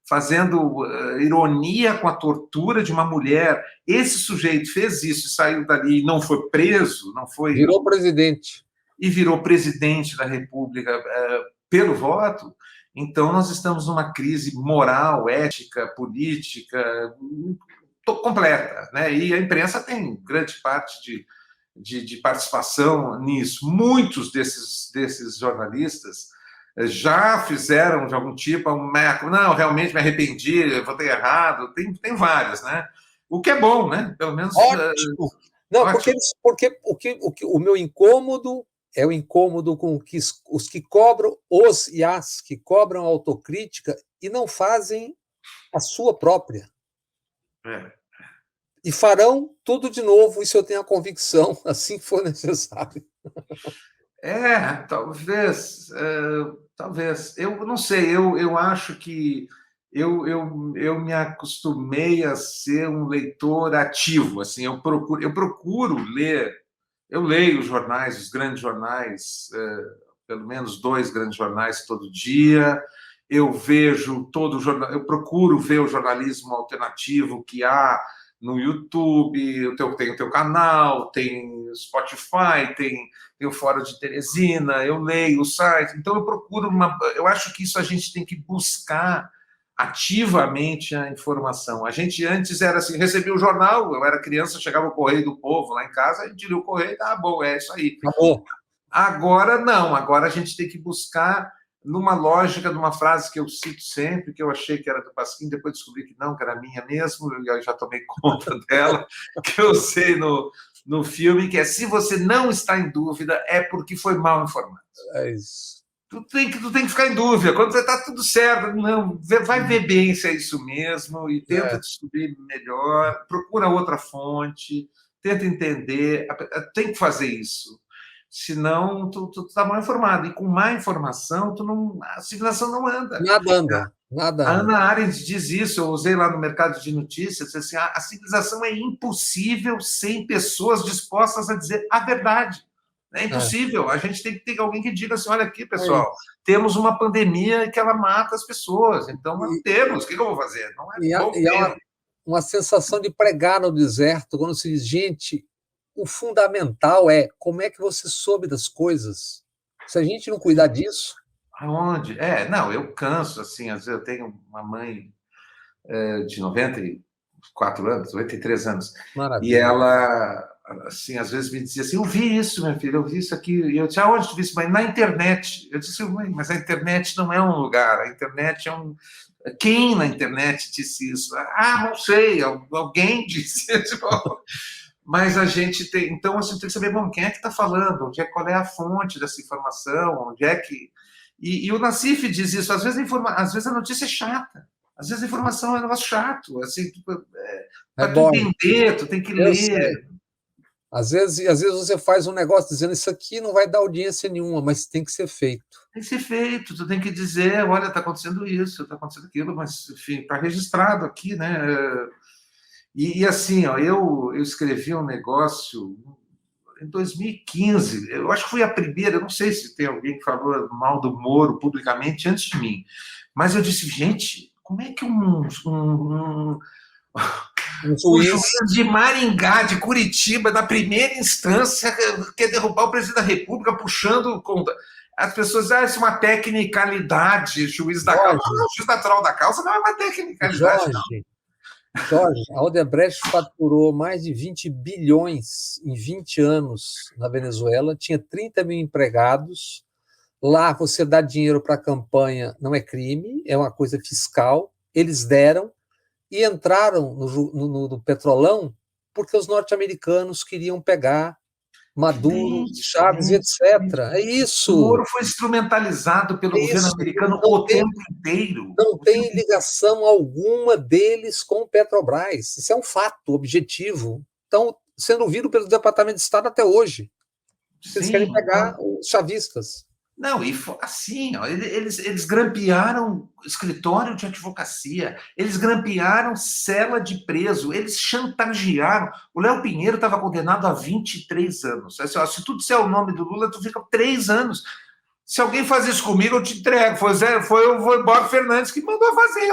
fazendo ironia com a tortura de uma mulher. Esse sujeito fez isso e saiu dali e não foi preso, virou presidente. E virou presidente da República pelo voto. Então, nós estamos numa crise moral, ética, política completa, né? E a imprensa tem grande parte de participação nisso. Muitos desses jornalistas já fizeram de algum tipo não, realmente me arrependi, votei errado, tem vários, né? O que é bom, né? Pelo menos. Ótimo! Não, ótimo. porque o meu incômodo é o incômodo com que os que cobram, os e as que cobram autocrítica e não fazem a sua própria. E farão tudo de novo, isso eu tenho a convicção, assim que for necessário. Talvez. Eu não sei, eu acho que eu me acostumei a ser um leitor ativo. Assim, eu procuro ler, eu leio os jornais, os grandes jornais, pelo menos 2 grandes jornais todo dia. Eu vejo todo o jornal, eu procuro ver o jornalismo alternativo que há no YouTube, tem o teu canal, tem Spotify, tem o Fórum de Teresina, eu leio o site, então eu procuro eu acho que isso a gente tem que buscar ativamente a informação. A gente antes era assim, recebia o jornal, eu era criança, chegava o Correio do Povo lá em casa, a gente lia o Correio, bom, é isso aí. Acabou. Agora não, agora a gente tem que buscar numa lógica de uma frase que eu cito sempre, que eu achei que era do Pasquim, depois descobri que não, que era minha mesmo, eu já tomei conta dela, que eu usei no filme, que é: se você não está em dúvida, é porque foi mal informado. É isso. Tu tem que ficar em dúvida. Quando você está tudo certo, não, vai ver bem se é isso mesmo e tenta descobrir melhor, procura outra fonte, tenta entender, tem que fazer isso. Senão, tu está mal informado. E com má informação, a civilização não anda. Nada A anda. Hannah Arendt diz isso, eu usei lá no Mercado de Notícias, assim, a civilização é impossível sem pessoas dispostas a dizer a verdade. É impossível. A gente tem que ter alguém que diga assim: olha aqui, pessoal, temos uma pandemia que ela mata as pessoas, então temos, o que eu vou fazer? Não é bom mesmo. Uma sensação de pregar no deserto, quando se diz: gente, o fundamental é como é que você soube das coisas. Se a gente não cuidar disso... Aonde? Não, eu canso, assim, às vezes eu tenho uma mãe de 94 anos, 93 anos, Maravilha. E ela, assim, às vezes me dizia assim: eu vi isso, minha filha, eu vi isso aqui. E eu disse: aonde tu viu isso, mãe? Na internet. Eu disse: mãe, mas a internet não é um lugar, a internet é um... Quem na internet disse isso? Não sei, alguém disse isso. Mas a gente tem... Então, a gente tem que saber, bom, quem é que está falando? Qual é a fonte dessa informação? Onde é que... E o Nassif diz isso: às vezes a notícia é chata. Às vezes a informação é um negócio chato. Assim, para tu entender, tu tem que ler. Às vezes você faz um negócio dizendo: isso aqui não vai dar audiência nenhuma, mas tem que ser feito. Tem que ser feito, tu tem que dizer: olha, está acontecendo isso, está acontecendo aquilo, mas, enfim, está registrado aqui, né? E assim, eu escrevi um negócio em 2015, eu acho que foi a primeira, eu não sei se tem alguém que falou mal do Moro publicamente antes de mim, mas eu disse: gente, como é que o juiz de Maringá, de Curitiba, da primeira instância, quer derrubar o presidente da República puxando conta? As pessoas dizem: isso é uma tecnicalidade, juiz da causa. Não, juiz natural da causa não é uma tecnicalidade. Jorge, a Odebrecht faturou mais de 20 bilhões em 20 anos na Venezuela, tinha 30 mil empregados. Lá, você dá dinheiro para a campanha não é crime, é uma coisa fiscal. Eles deram e entraram no Petrolão porque os norte-americanos queriam pegar Maduro, Chaves, etc. É isso. O Moro foi instrumentalizado pelo governo americano o tempo inteiro. Não tem ligação alguma deles com o Petrobras. Isso é um fato objetivo. Estão sendo ouvidos pelo Departamento de Estado até hoje. Eles querem pegar os chavistas. Não, e assim, ó, eles grampearam escritório de advocacia, eles grampearam cela de preso, eles chantagearam. O Léo Pinheiro estava condenado a 23 anos. Assim, ó, se tu disser o nome do Lula, tu fica 3 anos. Se alguém faz isso comigo, eu te entrego. Foi o Bob Fernandes que mandou fazer.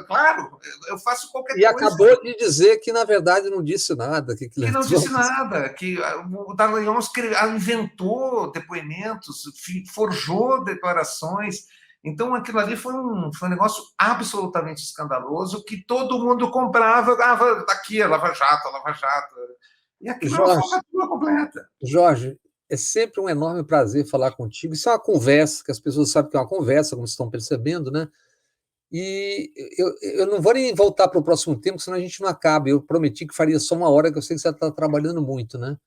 Claro, eu faço qualquer coisa. E acabou de dizer que, na verdade, não disse nada. Que não disse nada, que o Dallagnol inventou depoimentos, forjou declarações. Então, aquilo ali foi um negócio absolutamente escandaloso que todo mundo comprava. Tá aqui, a Lava Jato, a Lava Jato. E aquilo é uma Jorge, falcatrua completa. Jorge, é sempre um enorme prazer falar contigo. Isso é uma conversa, que as pessoas sabem que é uma conversa, como estão percebendo, né? E eu não vou nem voltar para o próximo tempo, senão a gente não acaba. Eu prometi que faria só uma hora, que eu sei que você está trabalhando muito, né?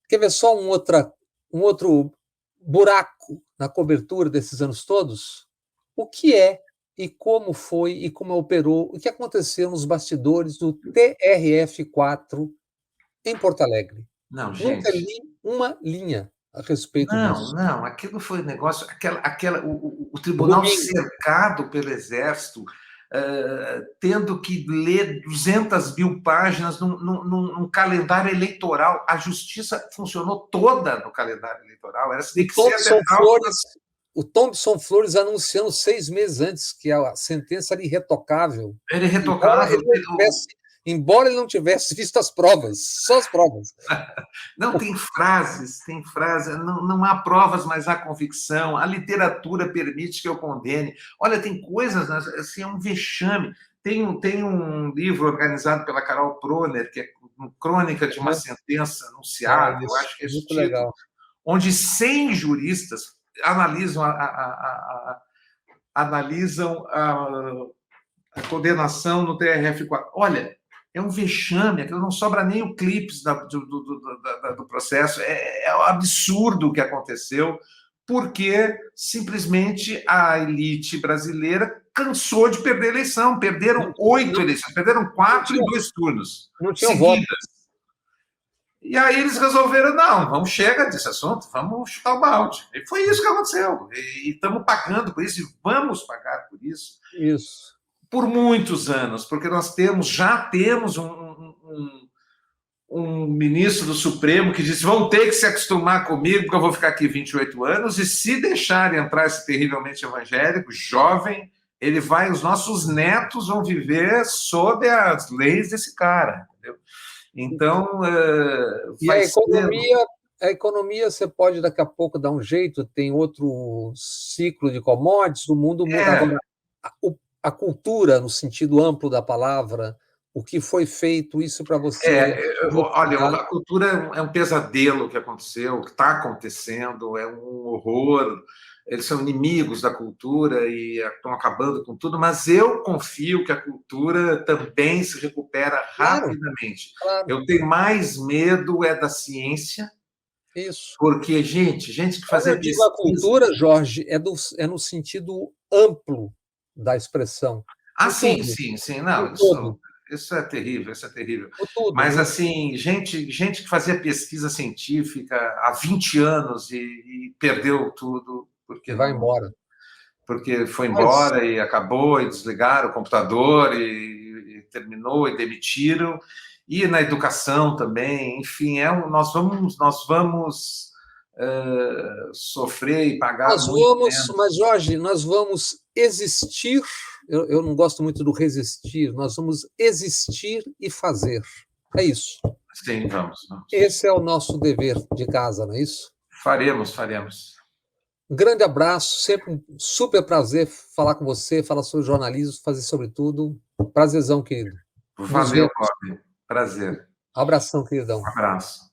Quer ver só um outro buraco na cobertura desses anos todos? O que é e como foi e como operou, o que aconteceu nos bastidores do TRF4 em Porto Alegre? Não, Nunca gente. li uma linha a respeito Não, disso. não, aquilo foi um negócio, o tribunal Domingo, cercado pelo exército, tendo que ler 200.000 páginas num calendário eleitoral. A justiça funcionou toda no calendário eleitoral, o tem que ser até Thompson cláusula. Flores, o Thompson Flores anunciando 6 meses antes que a sentença era irretocável, Era embora irretocável. ele não tivesse, embora ele não tivesse visto as provas, só as provas. Não, tem frases, não há provas, mas há convicção. A literatura permite que eu condene. Olha, tem coisas, assim, é um vexame. Tem um livro organizado pela Carol Proner, que é Crônica de uma Sentença Ah, Anunciada, eu isso, acho que é esse muito título, legal. onde 100 juristas analisam a condenação no TRF4. Olha, é um vexame, aquilo não sobra nem o clipe do processo. É um absurdo o que aconteceu, porque simplesmente a elite brasileira cansou de perder a eleição. Perderam Não, 8 não, eleições, perderam não 4 em tinha, 2 turnos não tinha voto. seguidas. E aí eles resolveram, não, vamos, chega desse assunto, vamos chutar o balde. E foi isso que aconteceu. E estamos pagando por isso, e vamos pagar por isso Isso. por muitos anos, porque nós já temos um ministro do Supremo que disse: vão ter que se acostumar comigo, porque eu vou ficar aqui 28 anos, e se deixarem entrar esse terrivelmente evangélico, jovem, os nossos netos vão viver sob as leis desse cara. Entendeu? Então, E vai ser. a economia você pode daqui a pouco dar um jeito, tem outro ciclo de commodities, o mundo muda. É, Agora, a cultura, no sentido amplo da palavra, o que foi feito, isso para você. olha, a cultura é um pesadelo que aconteceu, que está acontecendo, é um horror. Eles são inimigos da cultura e estão acabando com tudo, mas eu confio que a cultura também se recupera Claro, rapidamente. claro, Eu tenho mais medo da ciência, isso. porque gente que Quando eu fazia digo a pesquisa. cultura, Jorge, é no sentido amplo da expressão. Ah, O sim, todo, sim, sim, o não, todo, isso é terrível, isso é terrível. o todo, Mas, né? assim, gente que fazia pesquisa científica há 20 anos e perdeu tudo E vai embora. porque foi Mas embora e acabou, e desligaram o computador e terminou e demitiram. E na educação também, enfim, nós vamos sofrer e pagar nós muito vamos, menos. mas Jorge, nós vamos existir. Eu não gosto muito do resistir. Nós vamos existir e fazer. É isso. Sim, vamos. Esse é o nosso dever de casa, não é isso? Faremos. Um grande abraço, sempre um super prazer falar com você, falar sobre jornalismo, fazer sobre tudo. Prazerzão, querido. Nos Valeu, vemos. Bob. Prazer. Abração, queridão. Um abraço.